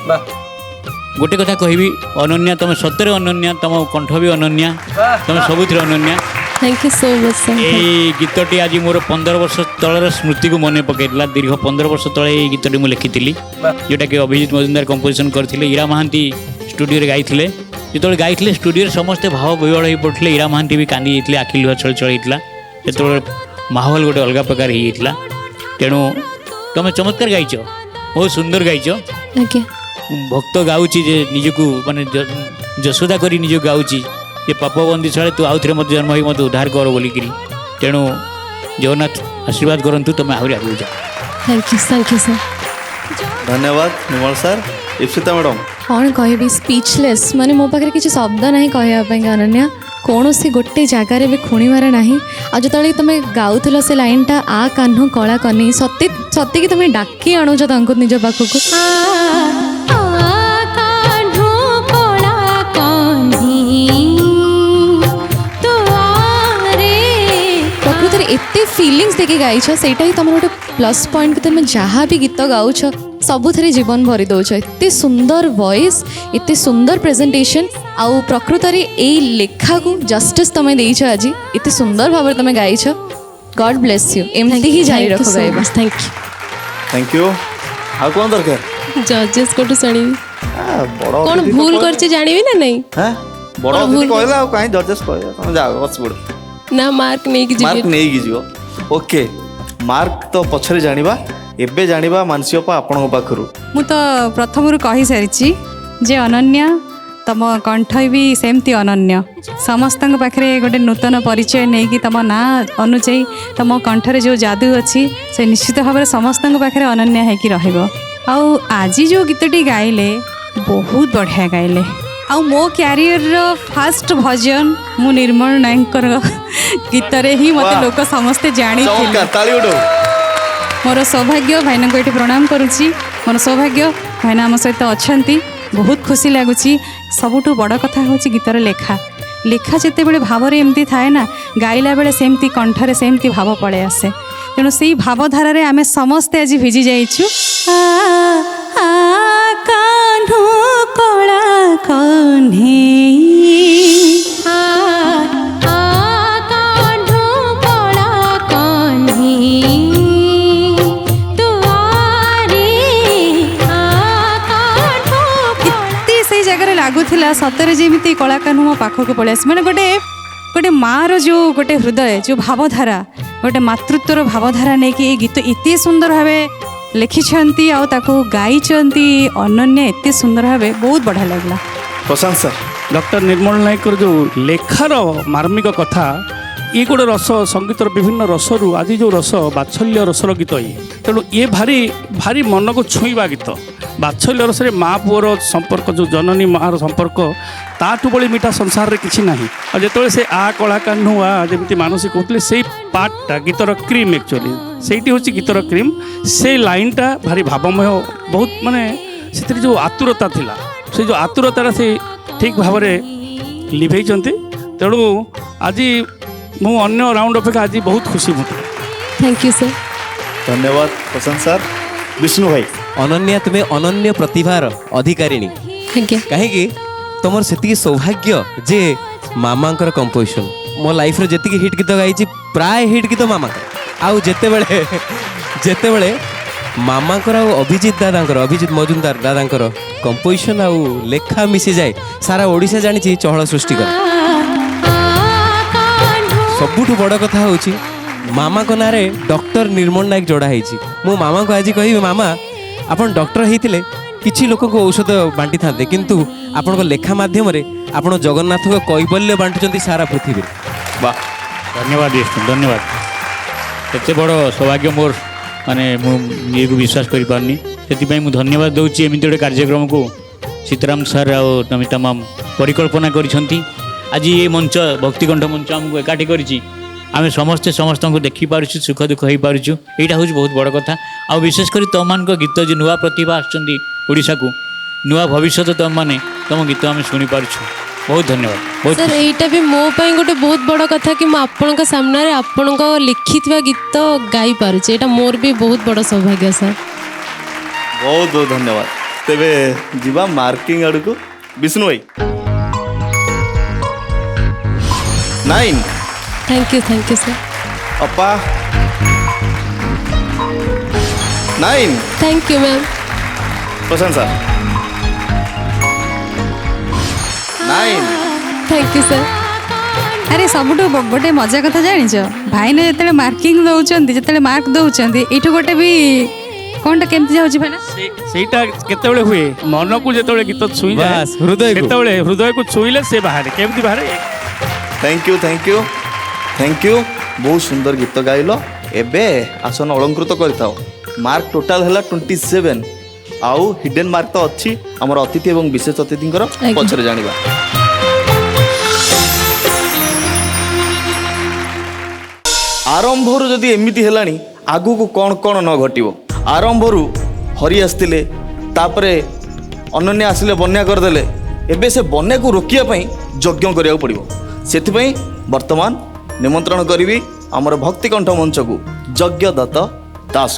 ଗୋଟେ କଥା କହିବି, ଅନନ୍ୟା ତମେ ସତରେ ଅନନ୍ୟା, ତମ କଣ୍ଠ ବି ଅନନ୍ୟା, ତମେ ସବୁଥିରେ ଅନନ୍ୟା। Thank you so much sir. ଏଇ ଗୀତଟି ଆଜି ମୋର 15 ବର୍ଷ ତଳର ସ୍ମୃତିକୁ ମନେ ପକାଇଥିଲା। ଦୀର୍ଘ 15 ବର୍ଷ ତଳେ ଏଇ ଗୀତଟି ମୁଁ ଲେଖିଥିଲି, ଯେଉଁଟାକି ଅଭିଜିତ ମଜୁମଦାର କମ୍ପୋଜିସନ୍ କରିଥିଲେ। ଇରା ମହାନ୍ତି ଷ୍ଟୁଡ଼ିଓରେ ଗାଇଥିଲେ। ଯେତେବେଳେ ଗାଇଥିଲେ ଷ୍ଟୁଡ଼ିଓରେ ସମସ୍ତେ ଭାବ ବିହ୍ୱଳ ହୋଇ ପଡ଼ିଥିଲେ। ଇରା ମହାନ୍ତି ବି କାନ୍ଦି ଯାଇଥିଲେ, ଆଖି ଲୁହ ଛଳ ହେଇଥିଲା। ସେତେବେଳେ ମାହୋଲ ଗୋଟେ ଅଲଗା ପ୍ରକାର ହେଇଯାଇଥିଲା। ତେଣୁ ତମେ ଚମତ୍କାର ଗାଇଛ, ବହୁତ ସୁନ୍ଦର ଗାଇଛ। ଆଜ୍ଞା ଭକ୍ତ ଗାଉଛି ଯେ ନିଜକୁ ମାନେ ଯଶୋଦା କରି ନିଜକୁ ଗାଉଛି ଯେ ପାପ ବନ୍ଦୀ ଛାଡ଼େ ତୁ ଆଉଥରେ ମୋତେ ଜନ୍ମ ହୋଇ ମୋତେ ଉଦ୍ଧାର କର ବୋଲିକିରି। ତେଣୁ ଜଗନ୍ନାଥ ଆଶୀର୍ବାଦ କରନ୍ତୁ, ତୁମେ ଆହୁରି ଆଗକୁ ଯାଅ। Thank you sir. ଧନ୍ୟବାଦ ନିର୍ମଳ ସାର୍। ଇପ୍ସିତା ମ୍ୟାଡ଼ାମ୍ କ'ଣ କହିବି, ସ୍ପିଚଲେସ୍, ମାନେ ମୋ ପାଖରେ କିଛି ଶବ୍ଦ ନାହିଁ କହିବା ପାଇଁ। ଅନନ୍ୟା କୌଣସି ଗୋଟେ ଜାଗାରେ ବି ଖୁଣିବାର ନାହିଁ। ଆଉ ଯେତେବେଳେ ତୁମେ ଗାଉଥିଲ ସେ ଲାଇନ୍ଟା ଆ କାହ୍ନୁ କଳା କହ୍ନେଇ, ସତିକି ତୁମେ ଡାକି ଆଣୁଛ ତାଙ୍କୁ ନିଜ ପାଖକୁ। ପ୍ରକୃତରେ ଏତେ ଫିଲିଙ୍ଗସ୍ ଦେଇକି ଗାଇଛ, ସେଇଟା ହିଁ ତୁମର ଗୋଟେ ପ୍ଲସ୍ ପଏଣ୍ଟ କି ତୁମେ ଯାହା ବି ଗୀତ ଗାଉଛ ସବୁଥିରେ ଜୀବନ ଭରି ଦେଉଛ। ଏତେ ସୁନ୍ଦର ଭଏସ୍, ଏତେ ସୁନ୍ଦର ପ୍ରେଜେଣ୍ଟେସନ୍, ଆଉ ପ୍ରକୃତରେ ଏଇ ଲେଖାକୁ ଜଷ୍ଟିସ୍ ତୁମେ ଦେଇଛ ଆଜି। ଏତେ ସୁନ୍ଦର ଭାବରେ ତୁମେ ଗାଇଛ। ଗଡ୍ ବ୍ଲେସ୍ ୟୁ। ଏମିତି ହିଁ ଜାରି ରଖ ଗାଇବା। Thank thank you. ଆଉ କ'ଣ ଦରକାର? ୟୁ। ଜଜେସ୍ କୋଠୁ ଶୁଣିବି ବଡ଼ କ'ଣ ଭୁଲ କରିଛି ଜାଣିବି ନା ନାଇଁ? ବଡ଼ ଅତିଥି କହିଲା ଆଉ କାହିଁ ଜଜେସ୍ କହିଲା, ତମେ ଯାଅ ବସି ପଡ଼, ନା ମାର୍କ ନେଇକି ମାର୍କ ଯିବି? ନେଇକି ଯିବ। ଓକେ, ମାର୍କ ତ ପଛରେ ଜାଣିବା, ଏବେ ଜାଣିବା ମାନସିଅପା ଆପଣଙ୍କ ପାଖରୁ। ମୁଁ ତ ପ୍ରଥମରୁ କହିସାରିଛି ଯେ ଅନନ୍ୟା, ତମ କଣ୍ଠ ବି ସେମିତି ଅନନ୍ୟ। ସମସ୍ତଙ୍କ ପାଖରେ ଗୋଟେ ନୂତନ ପରିଚୟ ନେଇକି ତମ ନାଁ ଅନୁଯାୟୀ ତମ କଣ୍ଠରେ ଯେଉଁ ଯାଦୁ ଅଛି ସେ ନିଶ୍ଚିତ ଭାବରେ ସମସ୍ତଙ୍କ ପାଖରେ ଅନନ୍ୟା ହେଇକି ରହିବ। ଆଉ ଆଜି ଯେଉଁ ଗୀତଟି ଗାଇଲେ ବହୁତ ବଢ଼ିଆ ଗାଇଲେ। ଆଉ ମୋ କ୍ୟାରିୟରର ଫାଷ୍ଟ ଭଜନ ମୁଁ ନିର୍ମଳ ନାୟକଙ୍କର ଗୀତରେ ହିଁ ମୋତେ ଲୋକ ସମସ୍ତେ ଜାଣିଥିଲେ। ତାଳି ଉଠାଉ। ମୋର ସୌଭାଗ୍ୟ, ଭାଇନାଙ୍କୁ ଏଠି ପ୍ରଣାମ କରୁଛି। ମୋର ସୌଭାଗ୍ୟ, ଭାଇନା ଆମ ସହିତ ଅଛନ୍ତି, ବହୁତ ଖୁସି ଲାଗୁଛି। ସବୁଠୁ ବଡ଼ କଥା ହେଉଛି ଗୀତର ଲେଖା ଯେତେବେଳେ ଭାବରେ ଏମିତି ଥାଏ ନା, ଗାଇଲା ବେଳେ ସେମିତି କଣ୍ଠରେ ସେମିତି ଭାବ ପଳାଇ ଆସେ। ତେଣୁ ସେଇ ଭାବଧାରାରେ ଆମେ ସମସ୍ତେ ଆଜି ଭିଜି ଯାଇଛୁ। କାହ୍ନୁ କଳା କହ୍ନେଇ, ଲାଗୁଥିଲା ସତରେ ଯେମିତି କଳାକାହ୍ନୁ ମୋ ପାଖକୁ ପଳେଇ ଆସି, ମାନେ ଗୋଟେ ମାଆର ଯେଉଁ ଗୋଟେ ହୃଦୟ, ଯେଉଁ ଭାବଧାରା, ଗୋଟେ ମାତୃତ୍ୱର ଭାବଧାରା ନେଇକି ଏ ଗୀତ ଏତେ ସୁନ୍ଦର ଭାବେ ଲେଖିଛନ୍ତି ଆଉ ତାକୁ ଗାଇଛନ୍ତି ଅନନ୍ୟା ଏତେ ସୁନ୍ଦର ଭାବେ, ବହୁତ ବଢ଼ିଆ ଲାଗିଲା। ପ୍ରଶାନ୍ତ ସାର୍, ଡକ୍ଟର ନିର୍ମଳ ନାୟକର ଯେଉଁ ଲେଖାର ମାର୍ମିକ କଥା, ଇଏ ଗୋଟେ ରସ, ସଙ୍ଗୀତର ବିଭିନ୍ନ ରସରୁ ଆଜି ଯେଉଁ ରସ, ବାତ୍ସଲ୍ୟ ରସର ଗୀତ ଇଏ। ତେଣୁ ଇଏ ଭାରି ମନକୁ ଛୁଇଁବା ଗୀତ। ବାତ୍ସଲ୍ୟ ରସରେ ମା ପୁଅର ସମ୍ପର୍କ, ଯେଉଁ ଜନନୀ ମାଆର ସମ୍ପର୍କ, ତାଠୁ ବଳି ମିଠା ସଂସାରରେ କିଛି ନାହିଁ। ଆଉ ଯେତେବେଳେ ସେ ଆ କଳା କାହ୍ନୁ ଆ, ଯେମିତି ମାନସୀ କହୁଥିଲେ, ସେଇ ପାର୍ଟଟା ଗୀତର କ୍ରିମ୍, ଆକ୍ଚୁଆଲି ସେଇଠି ହେଉଛି ଗୀତର କ୍ରିମ୍। ସେଇ ଲାଇନ୍ଟା ଭାରି ଭାବମୟ, ବହୁତ ମାନେ ସେଥିରେ ଯେଉଁ ଆତୁରତା ଥିଲା, ସେ ଯେଉଁ ଆତୁରତାଟା ସେ ଠିକ୍ ଭାବରେ ଲିଭେଇଛନ୍ତି। ତେଣୁ ଆଜି ମୁଁ ଅନ୍ୟ ରାଉଣ୍ଡ ଅପେକ୍ଷା ଆଜି ବହୁତ ଖୁସି ମୁଁ। Thank you sir. ଧନ୍ୟବାଦ ପ୍ରଶାନ୍ତ ସାର୍। ବିଷ୍ଣୁ ଭାଇ, ଅନନ୍ୟା, ତୁମେ ଅନନ୍ୟ ପ୍ରତିଭାର ଅଧିକାରିଣୀ। ଆଜ୍ଞା କାହିଁକି ତୁମର ସେତିକି ସୌଭାଗ୍ୟ ଯେ ମାମାଙ୍କର କମ୍ପୋଜିସନ୍। ମୋ ଲାଇଫ୍ରେ ଯେତିକି ହିଟ୍ ଗୀତ ଗାଇଛି ପ୍ରାୟ ହିଟ୍ ଗୀତ ମାମାଙ୍କର। ଆଉ ଯେତେବେଳେ ମାମାଙ୍କର ଆଉ ଅଭିଜିତ ମଜୁମଦାର ଦାଦାଙ୍କର କମ୍ପୋଜିସନ୍ ଆଉ ଲେଖା ମିଶି ଯାଏ ସାରା ଓଡ଼ିଶା ଜାଣିଛି ଚହଳ ସୃଷ୍ଟି କରେ। ସବୁଠୁ ବଡ଼ କଥା ହେଉଛି ମାମାଙ୍କ ନାଁରେ ଡକ୍ଟର ନିର୍ମଳ ନାୟକ ଯୋଡ଼ା ହେଇଛି। ମୁଁ ମାମାଙ୍କୁ ଆଜି କହିବି, ମାମା ଆପଣ ଡକ୍ଟର ହେଇଥିଲେ କିଛି ଲୋକଙ୍କୁ ଔଷଧ ବାଣ୍ଟିଥାନ୍ତେ, କିନ୍ତୁ ଆପଣଙ୍କ ଲେଖା ମାଧ୍ୟମରେ ଆପଣ ଜଗନ୍ନାଥଙ୍କ କୈବଲ୍ୟ ବାଣ୍ଟୁଛନ୍ତି ସାରା ପୃଥିବୀରେ। ବାহ, ଧନ୍ୟବାଦ ବିଷ୍ଣୁ, ଧନ୍ୟବାଦ। ଏତେ ବଡ଼ ସୌଭାଗ୍ୟ ମୋର, ମାନେ ମୁଁ ନିଜକୁ ବିଶ୍ୱାସ କରିପାରୁନି। ସେଥିପାଇଁ ମୁଁ ଧନ୍ୟବାଦ ଦେଉଛି ଏମିତି ଗୋଟେ କାର୍ଯ୍ୟକ୍ରମକୁ ସୀତାରାମ ସାର୍ ଆଉ ନମିତା ମ୍ୟାମ୍ ପରିକଳ୍ପନା କରିଛନ୍ତି। ଆଜି ଏ ମଞ୍ଚ ଭକ୍ତିକଣ୍ଠ ମଞ୍ଚ ଆମକୁ ଏକାଠି କରିଛି। ଆମେ ସମସ୍ତେ ସମସ୍ତଙ୍କୁ ଦେଖିପାରୁଛୁ, ସୁଖ ଦୁଃଖ ହେଇପାରୁଛୁ। ଏଇଟା ହେଉଛି ବହୁତ ବଡ଼ କଥା। ଆଉ ବିଶେଷ କରି ତୁମମାନଙ୍କ ଗୀତ ଯେ ନୂଆ ପ୍ରତିଭା ଆସୁଛନ୍ତି ଓଡ଼ିଶାକୁ, ନୂଆ ଭବିଷ୍ୟତ ତୁମମାନେ, ତୁମ ଗୀତ ଆମେ ଶୁଣିପାରୁଛୁ। ବହୁତ ଧନ୍ୟବାଦ। ବହୁତ ସାର୍ ଏଇଟା ବି ମୋ ପାଇଁ ଗୋଟେ ବହୁତ ବଡ଼ କଥା କି ମୁଁ ଆପଣଙ୍କ ସାମ୍ନାରେ ଆପଣଙ୍କ ଲିଖିଥିବା ଗୀତ ଗାଇପାରୁଛି। ଏଇଟା ମୋର ବି ବହୁତ ବଡ଼ ସୌଭାଗ୍ୟ ସାର୍। ବହୁତ ବହୁତ ଧନ୍ୟବାଦ। ତେବେ ଯିବା ମାର୍କିଂ ଆଡ଼କୁ। ବିଷ୍ଣୁ ଭାଇ 9। Thank you sir. ଅପା 9। Thank you ma'am. Prashansa 9। Thank you sir. ଆରେ ସବୁଠୁ ଗୋଟେ ମଜା କଥା ଜାଣିଛ, ଭାଇନା ଯେତେବେଳେ ମାର୍କିଂ ଦେଉଛନ୍ତି, ଯେତେବେଳେ ମାର୍କ ଦେଉଛନ୍ତି, ଏଇଠୁ ଗୋଟେ ବି କ'ଣଟା କେମିତି ଯାଉଛି ଭାଇନା? ସେଇଟା କେତେବେଳେ ହୁଏ, ମନକୁ ଯେତେବେଳେ ଗୀତ ଛୁଇଁଯାଏ, ବାସ୍, ହୃଦୟକୁ। ସେତେବେଳେ ହୃଦୟକୁ ଛୁଇଁଲେ ସେ ବାହାରେ। କେମିତି ବାହାରେ? Thank you. ବହୁତ ସୁନ୍ଦର ଗୀତ ଗାଇଲ। ଏବେ ଆସନ ଅଳଙ୍କୃତ କରିଥାଉ। ମାର୍କ ଟୋଟାଲ ହେଲା 27। ଆଉ ହିଡେନ୍ ମାର୍କ ତ ଅଛି ଆମର ଅତିଥି ଏବଂ ବିଶେଷ ଅତିଥିଙ୍କର, ପଛରେ ଜାଣିବା। ଆରମ୍ଭରୁ ଯଦି ଏମିତି ହେଲାଣି, ଆଗକୁ କ'ଣ କ'ଣ ନ ଘଟିବ। ଆରମ୍ଭରୁ ହରି ଆସିଥିଲେ, ତାପରେ ଅନନ୍ୟା ଆସିଲେ ବନ୍ୟା କରିଦେଲେ। ଏବେ ସେ ବନ୍ୟାକୁ ରୋକିବା ପାଇଁ ଯଜ୍ଞ କରିବାକୁ ପଡ଼ିବ। ସେଥିପାଇଁ ବର୍ତ୍ତମାନ ନିମନ୍ତ୍ରଣ କରିବି ଆମର ଭକ୍ତିକଣ୍ଠ ମଞ୍ଚକୁ ଯଜ୍ଞଦତ୍ତ ଦାସ।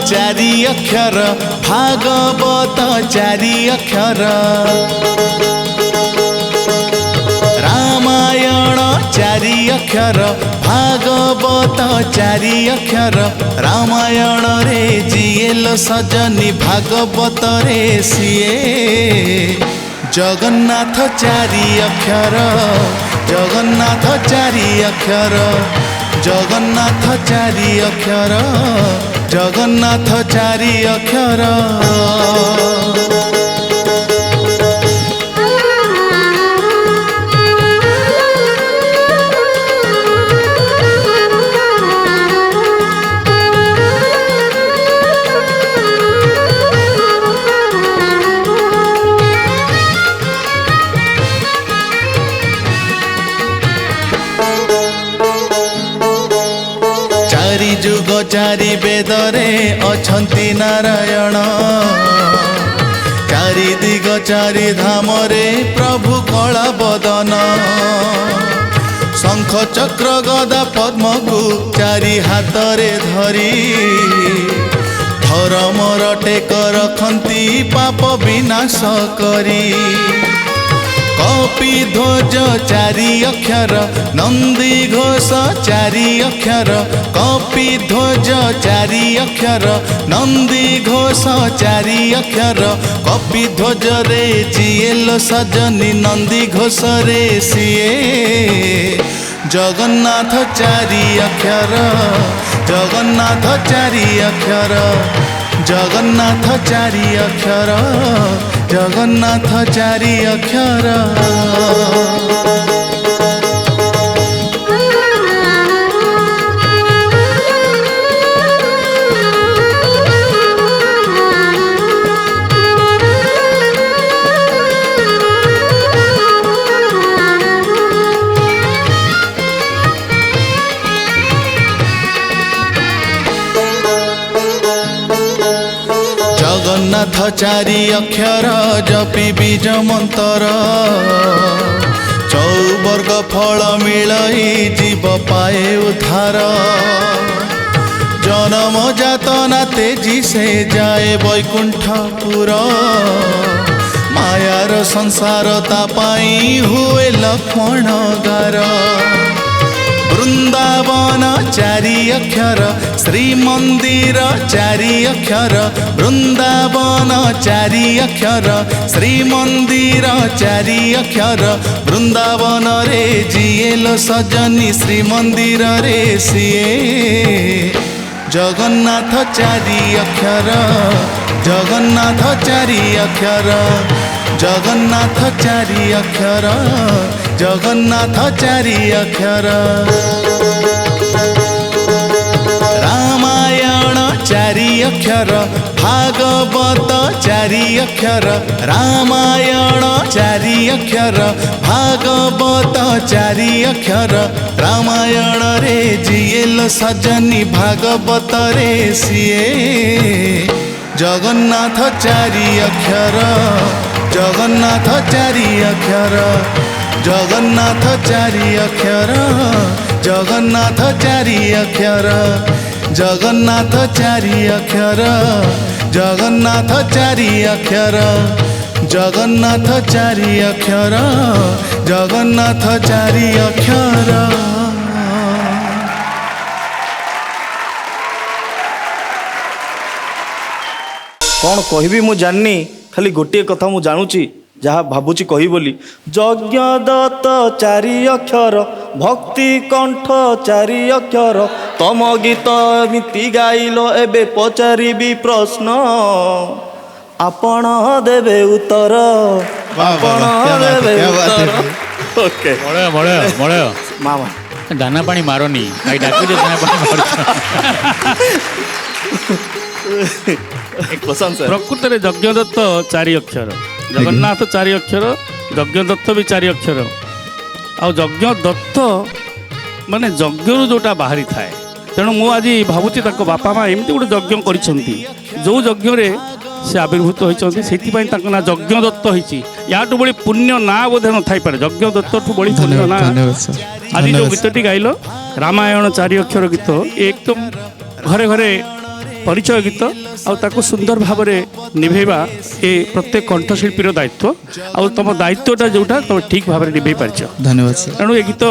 चारि अक्षर भागवत चारि अक्षर रामायण चारि अक्षर भागवत चारि अक्षर रामायण रे जिएल सजनी भागवत रे सिए जगन्नाथ चारि अक्षर जगन्नाथ चारि अक्षर जगन्नाथ चारि अक्षर जगन्नाथ चारि अक्षर जुग चारि वेदरे अछंती नारायण चारि दिग चारि धाम रे प्रभु कला बदन शंख चक्र गदा पद्म को चारि हाथ रे धरी धर्मर टेक रखंती पाप विनाश करी कपि ध्वज चारि अक्षर नंदी घोष चारि अक्षर कपि ध्वज चारि अक्षर नंदी घोष चारि अक्षर कपि ध्वज रे जिएल सजनी नंदी घोष रे सिए जगन्नाथ चारि अक्षर जगन्नाथ चारि अक्षर जगन्नाथ चारि अक्षर जगन्नाथ चारि अक्षर जगन्नाथ चारि अक्षर जपि बीज मंतर सौवर्ग फल मिलई जीव पाए उद्धार जन्म जातना तेजी से जाए वैकुंठपुर मायार संसार तापाई हुए लक्ष्मण गार वृंदावन चारि अक्षर श्री मंदिर चारि अक्षर वृंदावन चारि अक्षर श्री मंदिर चारि अक्षर वृंदावन रे जिएल सजनी श्री मंदिर रे सिए जगन्नाथ चारि अक्षर जगन्नाथ चारि अक्षर जगन्नाथ चारि अक्षर जगन्नाथ चारि अक्षर रामायण चारि अक्षर भागवत चारि अक्षर रामायण चारि अक्षर भागवत चारि अक्षर रामायण रे जिएल सजनी भागवत रे सिए जगन्नाथ चारि अक्षर जगन्नाथ चारि अक्षर जगन्नाथ चारि अक्षर जगन्नाथ चारि अक्षर जगन्नाथ चारि अक्षर जगन्नाथ चारि अक्षर जगन्नाथ चारि अक्षर जगन्नाथ चारि अक्षर कौन कहबी मु जाननी खाली गोटे कथा मु जानुची जहाँ भावुची कही बोली यज्ञ दत्त चारि अक्षर भक्ति कंठ चारि अक्षर तम गीत एमिति गाइल एबे पचारिबी प्रश्न आपण देवे उत्तर आपण देवे उत्तर ओके मलय मलय मलय मामा दाना पानी मारोनी भाई डाकू जो दाना पानी प्रशंसा प्रकृत में यज्ञदत्त चारि अक्षर जगन्नाथ चारि अक्षर यज्ञदत्त भी चारि अक्षर आ यज्ञदत्त माने यज्ञ जोटा बाहरी थाए तेणु मु आज भावुची बापा माँ एमती गोटे यज्ञ करिसेंती जो यज्ञ से आविर्भूत होती से ना यज्ञदत्त होती याठू बड़ी पुण्य ना बोधे न थी पारे यज्ञदत्त ठू बड़ी पुण्य ना आज जो गीतटी गाइल रामायण चारि अक्षर गीत एकदम घरे घरे परिचय गीत आउ सुंदर भाव निभेवा ये प्रत्येक कंठशिल्पीर दायित्व आउ तुम दायित्वटा जोटा तुम ठीक भाव निभे पार धन्यवाद सर तेणु ये गीत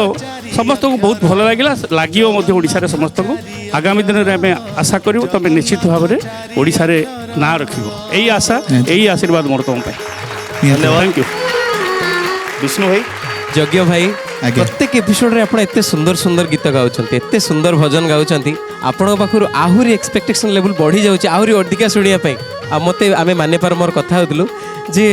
समस्त को बहुत भल लगे लगे समस्त को आगामी दिन में आम आशा करूँ तुम निश्चित भाव में ओडिशा रे ना रख यही आशा यही आशीर्वाद मोर तुम थैंक यू विष्णु भाई यज्ञ भाई प्रत्येक एपिसोड रे आपण एते सुंदर सुंदर गीत गाउछन्ते एते सुंदर भजन गाउछन्ती आपण पाखरु आहुरी एक्सपेक्टेशन लेवल बढ़ी जाउछि आहुरी अधिका सुनिया पई आ मते आमे माने पर मोर कथा होदलु जे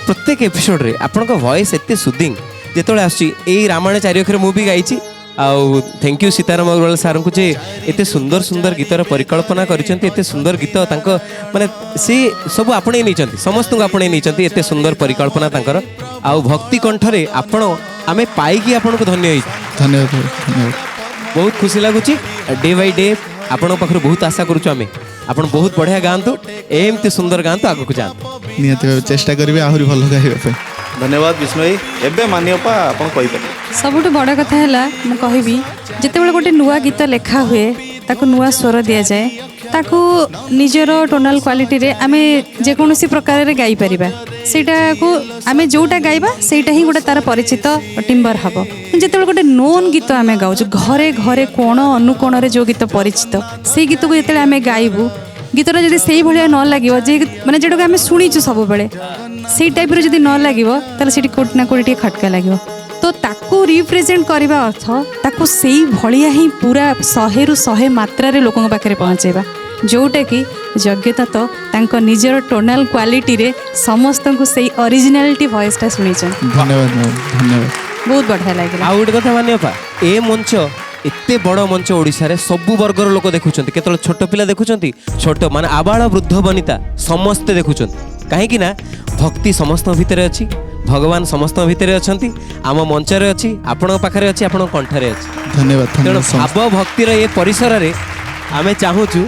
प्रत्येक एपिसोड रे आपण को वॉइस एते सुदिंग जेतोले आछि एई रामायण चारि अक्षर मूवी गाइछि आउ थैंक यू सीताराम अग्रवाल सार को जे एते सुंदर सुंदर गीतर परिकल्पना करिसेंती एते सुंदर गीत तांको माने से सब आपणे नै चंती समस्त को आपणे नै चंती एते सुंदर परिकल्पना तांकर आउ भक्ति कंठरे आपण आमे पाइकी आपण को धन्यवाद धन्यवाद बहुत खुशी लगुच डे बाय डे आपण पाखर बहुत आशा करूँ आम आप बहुत बढ़िया गाँतु एमती सुंदर गाँतु आगक जातु निहाती चेष्टा करेंगे आहरी भल गाइबा धन्यवाद विष्णु भाई एबे मान्यपा आपण कहि पारे सबुठ बड़ कथा है मु कहबी जितेबाला गोटे नुआ गीत लेखा हुए ताकू नुआ स्वर दि जाए ताकू निजर टोनाल क्वालिटी रे आमे जेकोसी प्रकार रे गाई परिबा सेटा को आमे जोटा गाइबा सेटा ही गोटे तार परिचित टिम्बर हम जिते गोटे नोन गीत आमे गाउछु घरे घरे कोण अनुकोण रे जो गीत परिचित से गीत को जिते आमे गाइबू गीतटा जब से भाया न लगे जे माने जोटा आमे शुणीचु सब बेले से टाइप रो जदि न लागिवो ताले सेठी कोट ना कोटी खटका लागिवो तो ताकू रिप्रेजेंट करबा अर्थ ताकू सेही भलिया ही पूरा 100 रु 100 मात्रा रे लोकन पाखरे पहुंचेबा जोटा कि योग्यता तो तांको निजर टोनाल क्वालिटी रे समस्त को सेही ओरिजिनलिटी वॉइस ता सुनिछन धन्यवाद धन्यवाद बहुत बढ़िया लागला आ गोटे कथा मानियपा ए मंच एते बड़ मंच ओडिशा रे सबु वर्गर लोक देखुचंती केतल छोट पिला देखुचंती छोट माने आबाळ वृद्ध वनिता समस्त देखुचंती काहे कि ना भक्ति समस्त भितर अछि भगवान समस्त भितर अछंती आम मंच रे अछि आपण पाखरे अछि आपण कंठ रे अछि धन्यवाद तेणु भाव भक्तिर ये परिसर रे आमे चाहूछु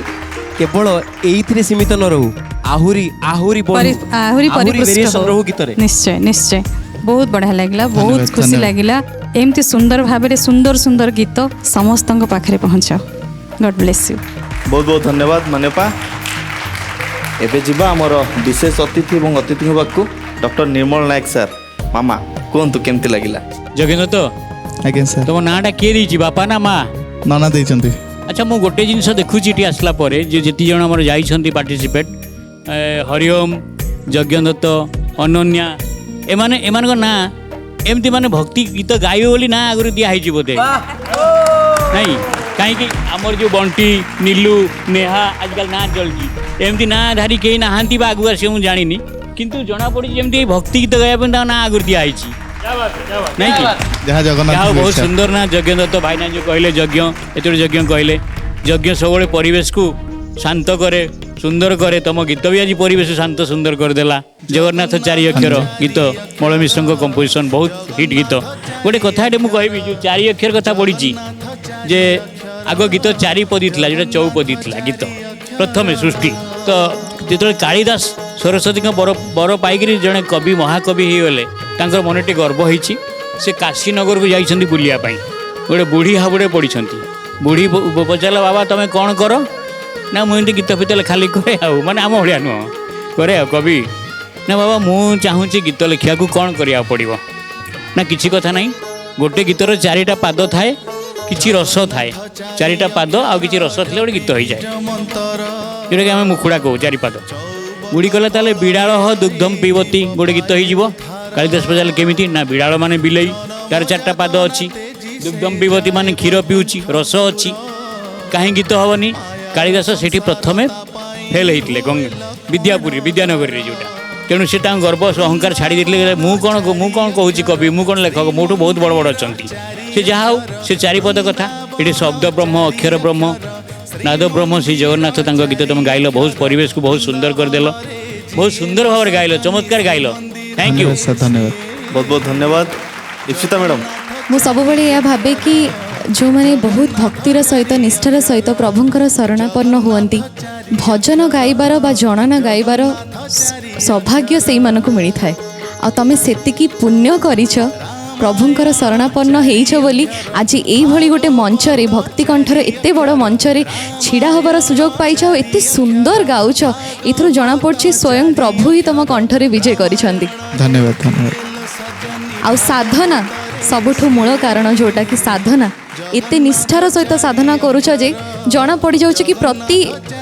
केवल एइथिरे सीमित न रहू आहुरी आहुरी आहुरी वेरिएशन रहू गीत रे निश्चय निश्चय बहुत बढ़िया लगला, बहुत धन्यवाद, खुशी धन्यवाद। लगला। एमती सुंदर भाव सुंदर सुंदर गीत समस्त पाखे पहुँच। God bless you. बहुत बहुत धन्यवाद मान्यपा। एबे जीवा आमर विशेष अतिथि और अतिथि पाखु डॉक्टर निर्मल नायक सर। मामा कहतु केमती लगिला? जगेन्द्र तो ଆଜ୍ଞା ସାର୍ तुम नाटा किए देछि बापा ना माँ? ନନା ଦେଇଛନ୍ତି। अच्छा मु गोटे जिनस देखुची इटी आसला परे जे जेति जण हमर जाइछन्ती पार्टिसिपेट हरिओम यज्ञदत्त अनन्या एमाने एमानक ना एमती माने भक्ति गीत गाइबे बोली ना आगुरी दिया हैछि बोते नहीं कहीं कि आमर जो बंटी नीलू नेहा आजकल ना चलती एमती ना धारी कहीं नहांती बा आगु आसी मु जानिनी किंतु जना पड़ी जेमती भक्ति गीत गाइबे ना आगुरी दिया हैछि नहीं कि ଯାହା ଜଗନ୍ନାଥ बहुत ଇଚ୍ଛା। सुंदर ना यज्ञ दत्त भाईना जो कहले यज्ञ एतोड़ यज्ञ कहले यज्ञ सब परिवेश को शांत करे सुंदर करे तुम गीत भी आज परिवेश शांत सुंदर करदेला जगन्नाथ चारि अक्षर गीत मल मिश्र कंपोजिशन बहुत हिट गीत गोटे कथा मुझे कहबी जो चारि अक्षर कथा पड़ी जे आग गीत चारिपदी था जो चौपदी था गीत प्रथम सृष्टि तो जो कालिदास सरस्वती बर पाइक जड़े कवि महाकवि हो गले मन टे गर्व होती से काशीनगर को जाइछन्ती बुलिया पाई गोटे बुढ़ी हाबुड़े पड़ी बुढ़ी पचारा बाबा तुम कौन कर ना मुझे गीत फित खाली करे माने आम भाया नुह करे कवि ना बाबा मु चाहूँगी गीत लिखा कौन करा पड़ो ना किसी कथा ना गोटे गीतर चारिटा पाद थाए किसी रस थाए चारिटा पाद आ कि रस थे गोटे गीत हो जाए जोटा कि आम मुखुड़ा कहू चारिपाद बुढ़ी कहला ताले बिड़ाल दुग्धम पीबती गोटे गीत हो कालिदास पचारे केमिति ना बिड़ाल माने बिलई तार चार्टा पाद अच्छी दुग्धम पीबती माने क्षीर पीऊँची रस अच्छी कहीं गीत हेनी कालिदास से प्रथमे फेल होते विद्यापुरी विद्यानगर जोटा तेणु से गर्व अहंकार छाड़ी देते मु कौन कहूँ कवि मु कौन लेखक मोठू बहुत बड़ बड़ अच्छा से जहाँ हो से चारिपद कथा ये शब्द ब्रह्म अक्षर ब्रह्म नाद ब्रह्म श्री जगन्नाथ गीत तुम गाइल बहुत परिवेश को बहुत सुंदर करदेल बहुत सुंदर भाव में गाइल चमत्कार गाइल थैंक यू धन्यवाद सर धन्यवाद बहुत बहुत धन्यवाद। दीक्षिता मैडम ମୁଁ ସବୁବେଳେ ଏହା ଭାବେ କି ଯେଉଁମାନେ ବହୁତ ଭକ୍ତିର ସହିତ ନିଷ୍ଠାର ସହିତ ପ୍ରଭୁଙ୍କର ଶରଣାପନ୍ନ ହୁଅନ୍ତି ଭଜନ ଗାଇବାର ବା ଜଣାଣ ଗାଇବାର ସୌଭାଗ୍ୟ ସେଇମାନଙ୍କୁ ମିଳିଥାଏ ଆଉ ତମେ ସେତିକି ପୁଣ୍ୟ କରିଛ ପ୍ରଭୁଙ୍କର ଶରଣାପନ୍ନ ହେଇଛ ବୋଲି ଆଜି ଏଇଭଳି ଗୋଟେ ମଞ୍ଚରେ ଭକ୍ତି କଣ୍ଠର ଏତେ ବଡ଼ ମଞ୍ଚରେ ଛିଡ଼ା ହେବାର ସୁଯୋଗ ପାଇଛ ଆଉ ଏତେ ସୁନ୍ଦର ଗାଉଛ ଏଥିରୁ ଜଣାପଡ଼ୁଛି ସ୍ୱୟଂ ପ୍ରଭୁ ହିଁ ତମ କଣ୍ଠରେ ବିଜେ କରିଛନ୍ତି। ଧନ୍ୟବାଦ ଧନ୍ୟବାଦ। ଆଉ ସାଧନା ସବୁଠୁ ମୂଳ କାରଣ ଯୋଉଟା କି ସାଧନା ଏତେ ନିଷ୍ଠାର ସହିତ ସାଧନା କରୁଛ ଯେ ଜଣା ପଡ଼ିଯାଉଛି କି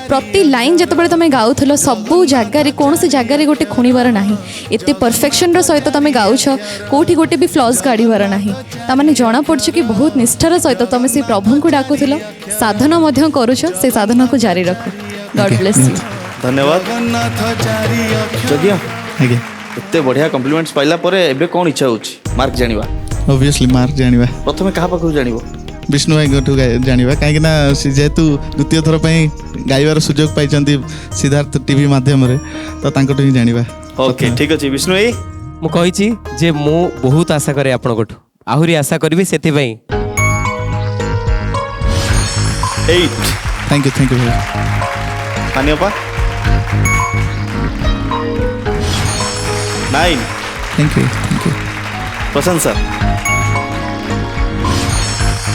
ପ୍ରତି ଲାଇନ୍ ଯେତେବେଳେ ତୁମେ ଗାଉଥିଲ ସବୁ ଜାଗାରେ କୌଣସି ଜାଗାରେ ଗୋଟେ ଖୁଣିବାର ନାହିଁ ଏତେ ପରଫେକ୍ସନର ସହିତ ତୁମେ ଗାଉଛ କେଉଁଠି ଗୋଟେ ବି ଫ୍ଲସ୍ କାଢ଼ିବାର ନାହିଁ ତାମାନେ ଜଣାପଡ଼ୁଛି କି ବହୁତ ନିଷ୍ଠାର ସହିତ ତୁମେ ସେ ପ୍ରଭୁଙ୍କୁ ଡାକୁଥିଲ ସାଧନା ମଧ୍ୟ କରୁଛ ସେ ସାଧନାକୁ ଜାରି ରଖ। ଗଡ୍ ବ୍ଲେସ୍ ୟୁ। धन्यवाद। जगिया ଆଜ୍ଞା एते बढ़िया कॉम्प्लीमेंट्स पाइला परे एबे कौन इच्छा होची मार्क जानिबा ऑब्वियसली मार्क जानिबा प्रथमे कहा पाखु जानिबो विष्णु भाईठू जानिबा कहीं ना जेहेतु द्वितीय थर पर गाइबार सुजोग पाइछन्ती सिद्धार्थ टीवी माध्यम रे तो तांकटू ही जानिबा। ओके ठीक अछि विष्णु भाई ମୁଁ କହିଛି ଯେ ମୁଁ ବହୁତ ଆଶା କରେ ଆପଣଙ୍କଠୁ ଆହୁରି ଆଶା କରିବି ସେଥିପାଇଁ 8 थैंक यू भाई मान्यपा 9 thank you Prashant sir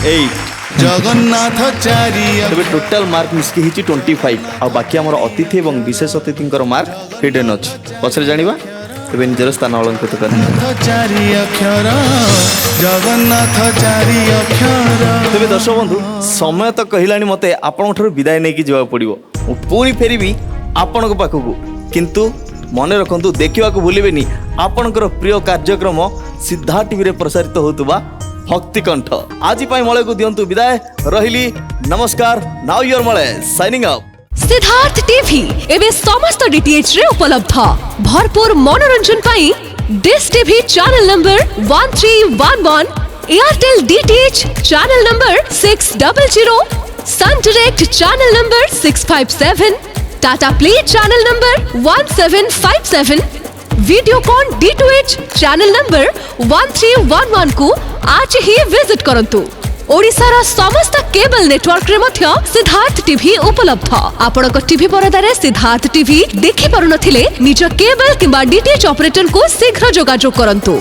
8 Jagannath चारि तबे टोटल मार्क मिसकी हिची 25 आ बाकी हमर अतिथि एवं विशेष अतिथिंकर मार्क हिडन अछि पछरे जानिबा तबे निजर स्थान अलंकृत करने चारि अक्षर जगन्नाथ चारि अक्षर। तबे दर्शक बंधु समय तो कहलानी मते आपन ठर विदाय नै कि जवा पड़िबो मु पुणी फेरिबी आपन को पाखकु किंतु मने रखंतु देखिबा को भूलिबेनी आपनकर प्रिय कार्यक्रम सिद्धार्थ टीवी रे प्रसारित होतुबा भक्ति कंठ आज पाई मळे को दियंतु विदाय रहिली नमस्कार नाउ योर मळे साइनिंग अप। सिद्धार्थ टीवी एवं समस्त डीटीएच रे उपलब्ध भरपूर मनोरंजन पाई Dish TV channel number 1311 Airtel DTH channel number 600 Sun Direct channel number 657 Tata Play channel number 1757 Videocon D2H channel number 1311 को आज ही विजिट करंतु। ओडिशार समस्त केबल नेटवर्क रे मध्य सिद्धार्थ टीवी उपलब्ध। आपणक टीवी परदारे सिद्धार्थ टीवी देखि पारुनथिले निज केबल किंबा डीटीएच ऑपरेटर को शीघ्र जोगाजोग करंतु।